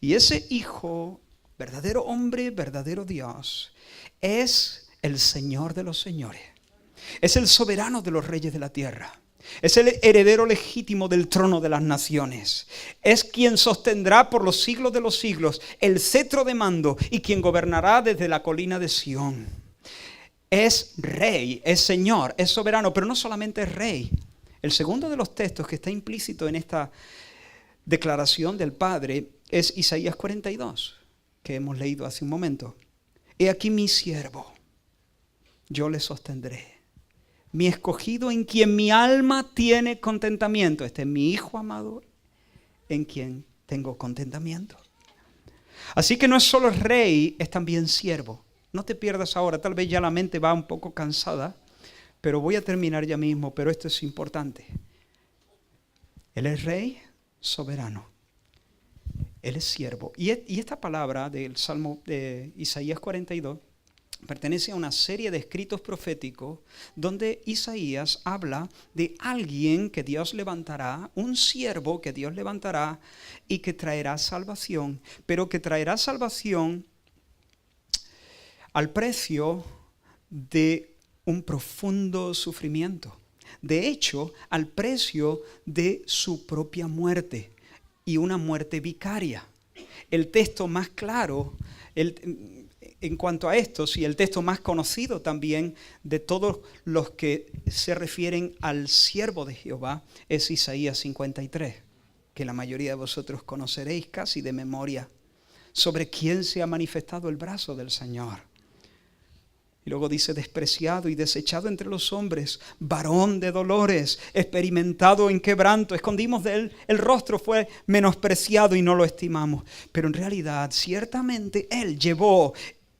Y ese hijo, verdadero hombre, verdadero Dios, es el Señor de los señores. Es el soberano de los reyes de la tierra. Es el heredero legítimo del trono de las naciones. Es quien sostendrá por los siglos de los siglos el cetro de mando y quien gobernará desde la colina de Sión. Es rey, es señor, es soberano, pero no solamente es rey. El segundo de los textos que está implícito en esta declaración del Padre es Isaías 42, que hemos leído hace un momento. He aquí mi siervo, yo le sostendré. Mi escogido en quien mi alma tiene contentamiento. Este es mi Hijo amado en quien tengo contentamiento. Así que no es solo rey, es también siervo. No te pierdas ahora, tal vez ya la mente va un poco cansada, pero voy a terminar ya mismo, pero esto es importante. Él es rey soberano. Él es siervo. Y esta palabra del Salmo de Isaías 42 pertenece a una serie de escritos proféticos donde Isaías habla de alguien que Dios levantará, un siervo que Dios levantará y que traerá salvación, pero que traerá salvación al precio de un profundo sufrimiento. De hecho, al precio de su propia muerte y una muerte vicaria. El texto más claro en cuanto a esto, y el texto más conocido también de todos los que se refieren al siervo de Jehová, es Isaías 53, que la mayoría de vosotros conoceréis casi de memoria, sobre quién se ha manifestado el brazo del Señor. Y luego dice, despreciado y desechado entre los hombres, varón de dolores, experimentado en quebranto. Escondimos de él el rostro, fue menospreciado y no lo estimamos. Pero en realidad, ciertamente, él llevó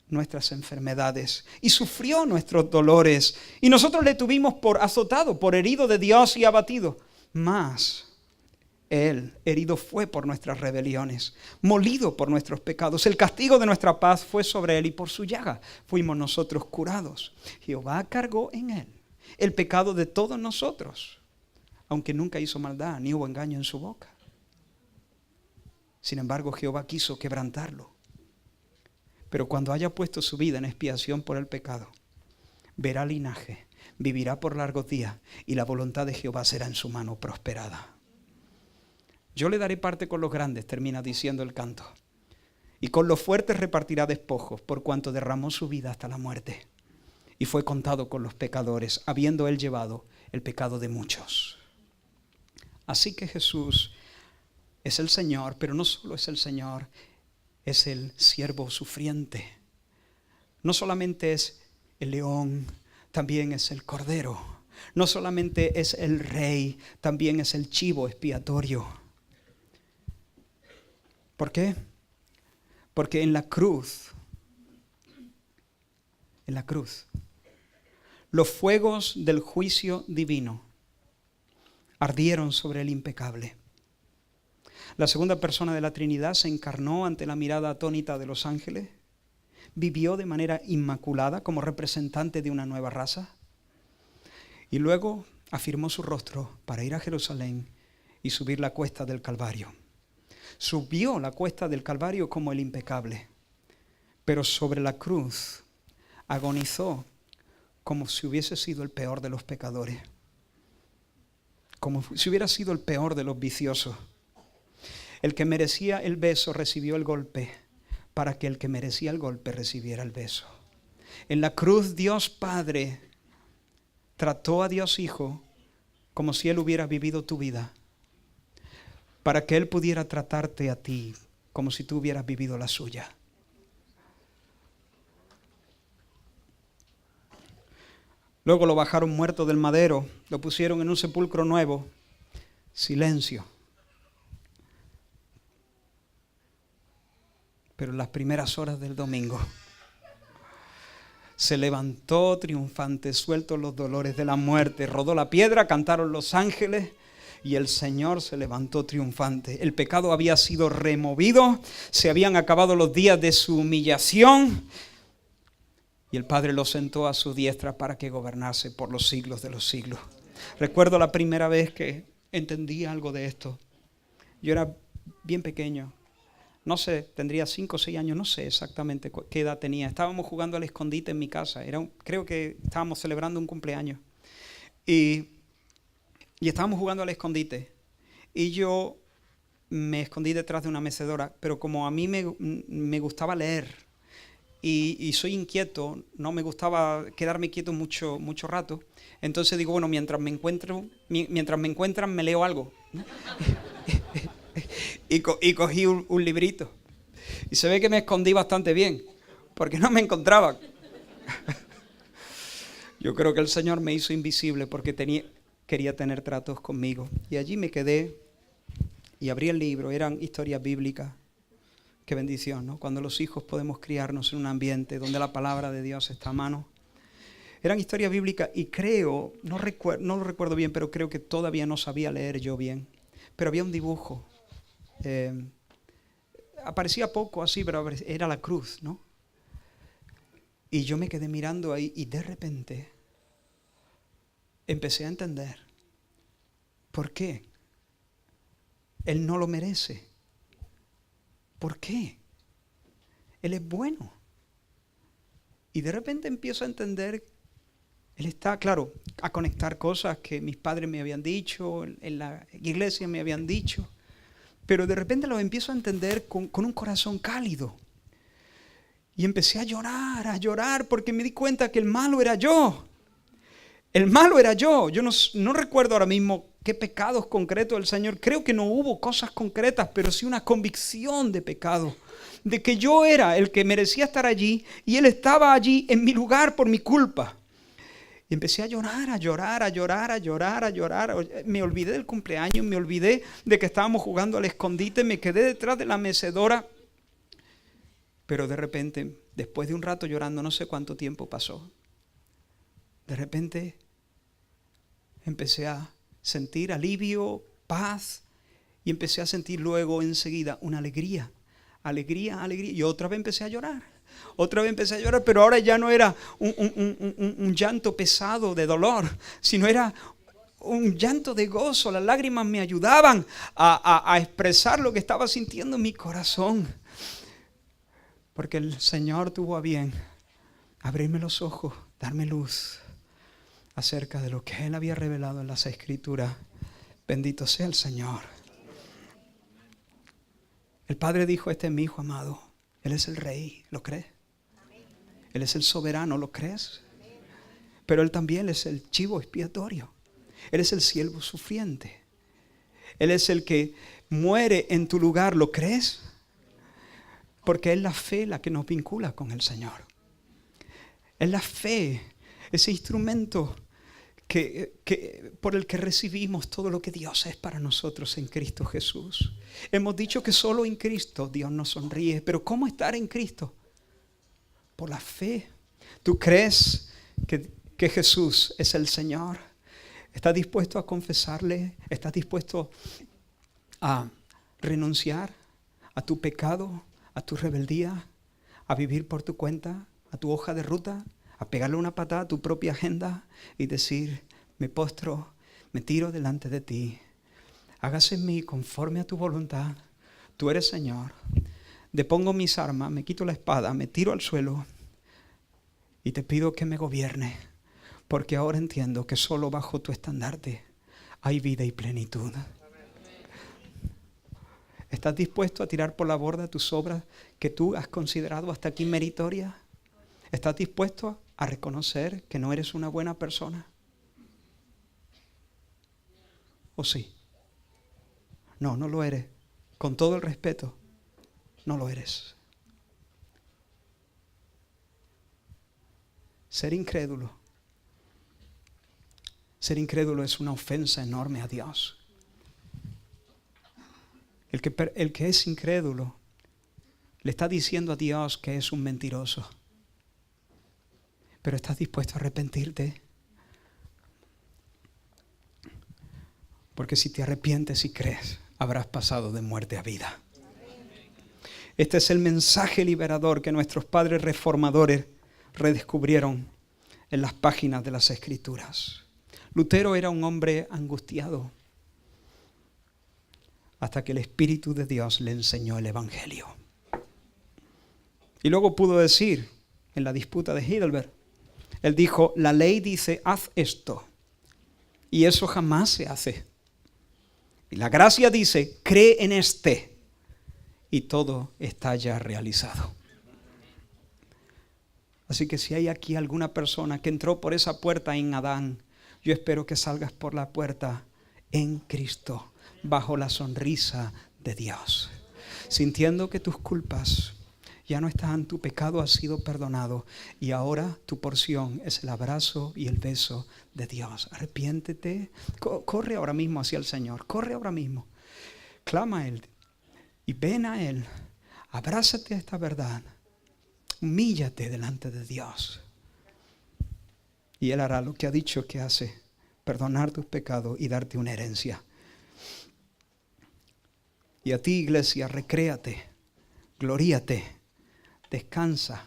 nuestras enfermedades y sufrió nuestros dolores. Y nosotros le tuvimos por azotado, por herido de Dios y abatido. Mas él herido fue por nuestras rebeliones, molido por nuestros pecados. El castigo de nuestra paz fue sobre él y por su llaga fuimos nosotros curados. Jehová cargó en él el pecado de todos nosotros, aunque nunca hizo maldad ni hubo engaño en su boca. Sin embargo, Jehová quiso quebrantarlo. Pero cuando haya puesto su vida en expiación por el pecado, verá linaje, vivirá por largos días y la voluntad de Jehová será en su mano prosperada. Yo le daré parte con los grandes, termina diciendo el canto. Y con los fuertes repartirá despojos, por cuanto derramó su vida hasta la muerte. Y fue contado con los pecadores, habiendo él llevado el pecado de muchos. Así que Jesús es el Señor, pero no solo es el Señor, es el siervo sufriente. No solamente es el león, también es el cordero. No solamente es el rey, también es el chivo expiatorio. ¿Por qué? Porque en la cruz, los fuegos del juicio divino ardieron sobre el impecable. La segunda persona de la Trinidad se encarnó ante la mirada atónita de los ángeles, vivió de manera inmaculada como representante de una nueva raza y luego afirmó su rostro para ir a Jerusalén y subir la cuesta del Calvario. Subió la cuesta del Calvario como el impecable, pero sobre la cruz agonizó como si hubiese sido el peor de los pecadores, como si hubiera sido el peor de los viciosos. El que merecía el beso recibió el golpe para que el que merecía el golpe recibiera el beso. En la cruz Dios Padre trató a Dios Hijo como si Él hubiera vivido tu vida, para que Él pudiera tratarte a ti como si tú hubieras vivido la suya. Luego lo bajaron muerto del madero, lo pusieron en un sepulcro nuevo. Silencio. Pero en las primeras horas del domingo se levantó triunfante, sueltos los dolores de la muerte. Rodó la piedra, cantaron los ángeles y el Señor se levantó triunfante. El pecado había sido removido, se habían acabado los días de su humillación y el Padre lo sentó a su diestra para que gobernase por los siglos de los siglos. Recuerdo la primera vez que entendí algo de esto. Yo era bien pequeño. No sé, tendría 5 o 6 años, no sé exactamente qué edad tenía. Estábamos jugando al escondite en mi casa. Creo que estábamos celebrando un cumpleaños. Y estábamos jugando al escondite. Y yo me escondí detrás de una mecedora. Pero como a mí me gustaba leer y soy inquieto, no me gustaba quedarme quieto mucho rato. Entonces digo, bueno, mientras me encuentran, me leo algo, ¿no? Y cogí un librito. Y se ve que me escondí bastante bien, porque no me encontraban. Yo creo que el Señor me hizo invisible porque quería tener tratos conmigo. Y allí me quedé y abrí el libro. Eran historias bíblicas. Qué bendición, ¿no? Cuando los hijos podemos criarnos en un ambiente donde la palabra de Dios está a mano. Eran historias bíblicas y creo, no lo recuerdo bien, pero creo que todavía no sabía leer yo bien. Pero había un dibujo. Aparecía poco así, pero era la cruz, ¿no? Y yo me quedé mirando ahí y de repente empecé a entender por qué Él no lo merece. ¿Por qué? Él es bueno. Y de repente empiezo a entender, Él está, claro, a conectar cosas que mis padres me habían dicho, en la iglesia me habían dicho. Pero de repente lo empiezo a entender con un corazón cálido. Y empecé a llorar, porque me di cuenta que el malo era yo. El malo era yo. Yo no recuerdo ahora mismo qué pecados concretos del Señor. Creo que no hubo cosas concretas, pero sí una convicción de pecado. De que yo era el que merecía estar allí y Él estaba allí en mi lugar por mi culpa. Y empecé a llorar. Me olvidé del cumpleaños, me olvidé de que estábamos jugando al escondite, me quedé detrás de la mecedora. Pero de repente, después de un rato llorando, no sé cuánto tiempo pasó, de repente empecé a sentir alivio, paz, y empecé a sentir luego enseguida una alegría. Y otra vez empecé a llorar. Pero ahora ya no era un llanto pesado de dolor, sino era un llanto de gozo. Las lágrimas me ayudaban a expresar lo que estaba sintiendo en mi corazón. Porque el Señor tuvo a bien abrirme los ojos, darme luz acerca de lo que Él había revelado en las Escrituras. Bendito sea el Señor. El Padre dijo, este es mi Hijo amado. Él es el Rey, ¿lo crees? Él es el soberano, ¿lo crees? Pero Él también es el chivo expiatorio. Él es el siervo sufriente. Él es el que muere en tu lugar, ¿lo crees? Porque es la fe la que nos vincula con el Señor. Es la fe, ese instrumento por el que recibimos todo lo que Dios es para nosotros en Cristo Jesús. Hemos dicho que solo en Cristo Dios nos sonríe, pero ¿cómo estar en Cristo? Por la fe. ¿Tú crees que Jesús es el Señor? ¿Estás dispuesto a confesarle? ¿Estás dispuesto a renunciar a tu pecado, a tu rebeldía, a vivir por tu cuenta, a tu hoja de ruta, a pegarle una patada a tu propia agenda y decir, me postro, me tiro delante de ti, hágase en mí conforme a tu voluntad, tú eres Señor, depongo mis armas, me quito la espada, me tiro al suelo y te pido que me gobierne, porque ahora entiendo que solo bajo tu estandarte hay vida y plenitud. ¿Estás dispuesto a tirar por la borda tus obras que tú has considerado hasta aquí meritorias? ¿Estás dispuesto a reconocer que no eres una buena persona? ¿O sí? No, no lo eres. Con todo el respeto, no lo eres. Ser incrédulo es una ofensa enorme a Dios. El que es incrédulo le está diciendo a Dios que es un mentiroso. Pero ¿estás dispuesto a arrepentirte? Porque si te arrepientes y crees, habrás pasado de muerte a vida. Este es el mensaje liberador que nuestros padres reformadores redescubrieron en las páginas de las Escrituras. Lutero era un hombre angustiado hasta que el Espíritu de Dios le enseñó el Evangelio. Y luego pudo decir, en la disputa de Heidelberg, él dijo, la ley dice, haz esto, y eso jamás se hace. Y la gracia dice, cree en este, y todo está ya realizado. Así que si hay aquí alguna persona que entró por esa puerta en Adán, yo espero que salgas por la puerta en Cristo, bajo la sonrisa de Dios, sintiendo que tus culpas ya no están, tu pecado ha sido perdonado y ahora tu porción es el abrazo y el beso de Dios. Arrepiéntete, corre ahora mismo hacia el Señor, corre ahora mismo, clama a Él y ven a Él, abrázate a esta verdad, humíllate delante de Dios y Él hará lo que ha dicho que hace, perdonar tus pecados y darte una herencia. Y a ti, iglesia, recréate, gloríate, descansa,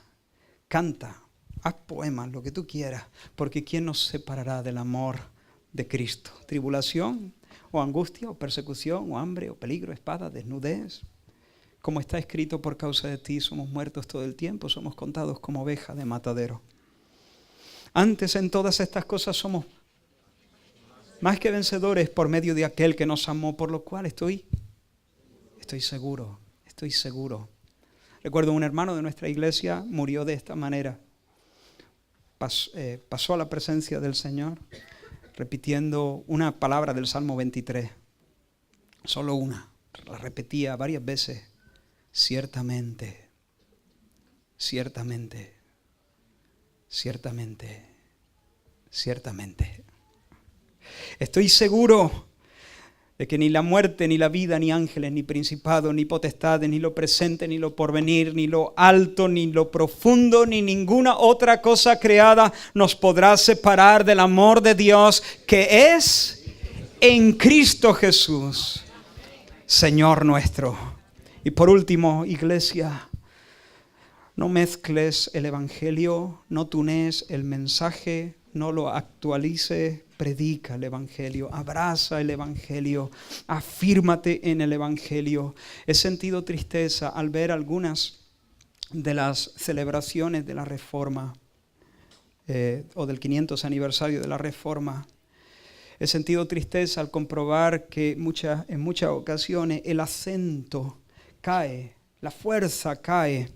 canta, haz poemas, lo que tú quieras, porque ¿quién nos separará del amor de Cristo? ¿Tribulación, o angustia, o persecución, o hambre, o peligro, espada, desnudez? Como está escrito, por causa de ti somos muertos todo el tiempo, somos contados como ovejas de matadero. Antes en todas estas cosas somos más que vencedores por medio de aquel que nos amó, por lo cual estoy seguro. Recuerdo un hermano de nuestra iglesia murió de esta manera. Pasó a la presencia del Señor repitiendo una palabra del Salmo 23. Solo una. La repetía varias veces. Ciertamente, ciertamente, ciertamente, ciertamente. Estoy seguro de que ni la muerte, ni la vida, ni ángeles, ni principados, ni potestades, ni lo presente, ni lo porvenir, ni lo alto, ni lo profundo, ni ninguna otra cosa creada nos podrá separar del amor de Dios que es en Cristo Jesús, Señor nuestro. Y por último, iglesia, no mezcles el Evangelio, no tunees el mensaje, no lo actualices, predica el Evangelio, abraza el Evangelio, afírmate en el Evangelio. He sentido tristeza al ver algunas de las celebraciones de la Reforma o del 500 aniversario de la Reforma. He sentido tristeza al comprobar que en muchas ocasiones el acento cae, la fuerza cae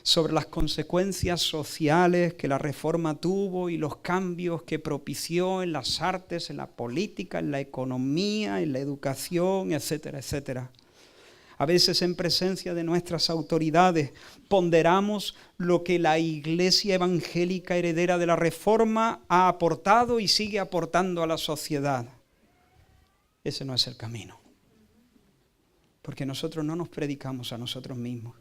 sobre las consecuencias sociales que la Reforma tuvo y los cambios que propició en las artes, en la política, en la economía, en la educación, etcétera, etcétera. A veces en presencia de nuestras autoridades ponderamos lo que la Iglesia evangélica heredera de la Reforma ha aportado y sigue aportando a la sociedad. Ese no es el camino. Porque nosotros no nos predicamos a nosotros mismos,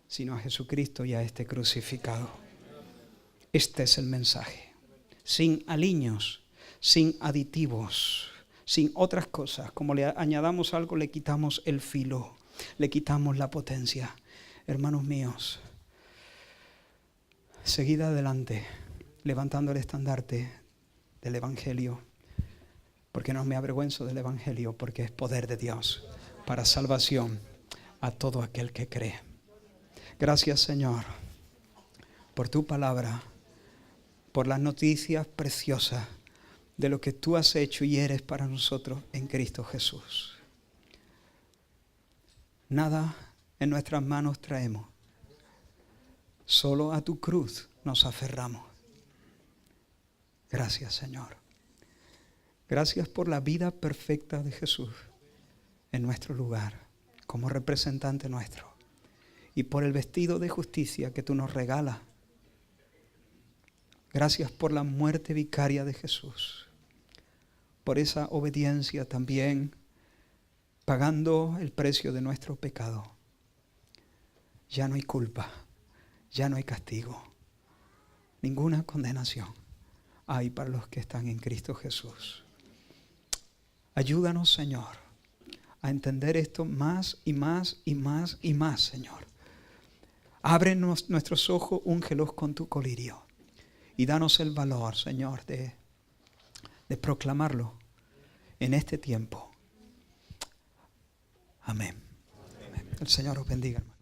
sino a Jesucristo y a este crucificado. Este es el mensaje. Sin aliños, sin aditivos, sin otras cosas. Como le añadamos algo, le quitamos el filo, le quitamos la potencia. Hermanos míos, seguid adelante, levantando el estandarte del Evangelio, porque no me avergüenzo del Evangelio, porque es poder de Dios para salvación a todo aquel que cree. Gracias, Señor, por tu palabra, por las noticias preciosas de lo que tú has hecho y eres para nosotros en Cristo Jesús. Nada en nuestras manos traemos, solo a tu cruz nos aferramos. Gracias, Señor. Gracias por la vida perfecta de Jesús en nuestro lugar, como representante nuestro, y por el vestido de justicia que tú nos regalas. Gracias por la muerte vicaria de Jesús, por esa obediencia también, pagando el precio de nuestro pecado. Ya no hay culpa, ya no hay castigo, ninguna condenación hay para los que están en Cristo Jesús. Ayúdanos, Señor, a entender esto más y más y más y más, Señor. Ábrenos nuestros ojos, úngelos con tu colirio y danos el valor, Señor, de proclamarlo en este tiempo. Amén. Amén. El Señor os bendiga, hermano.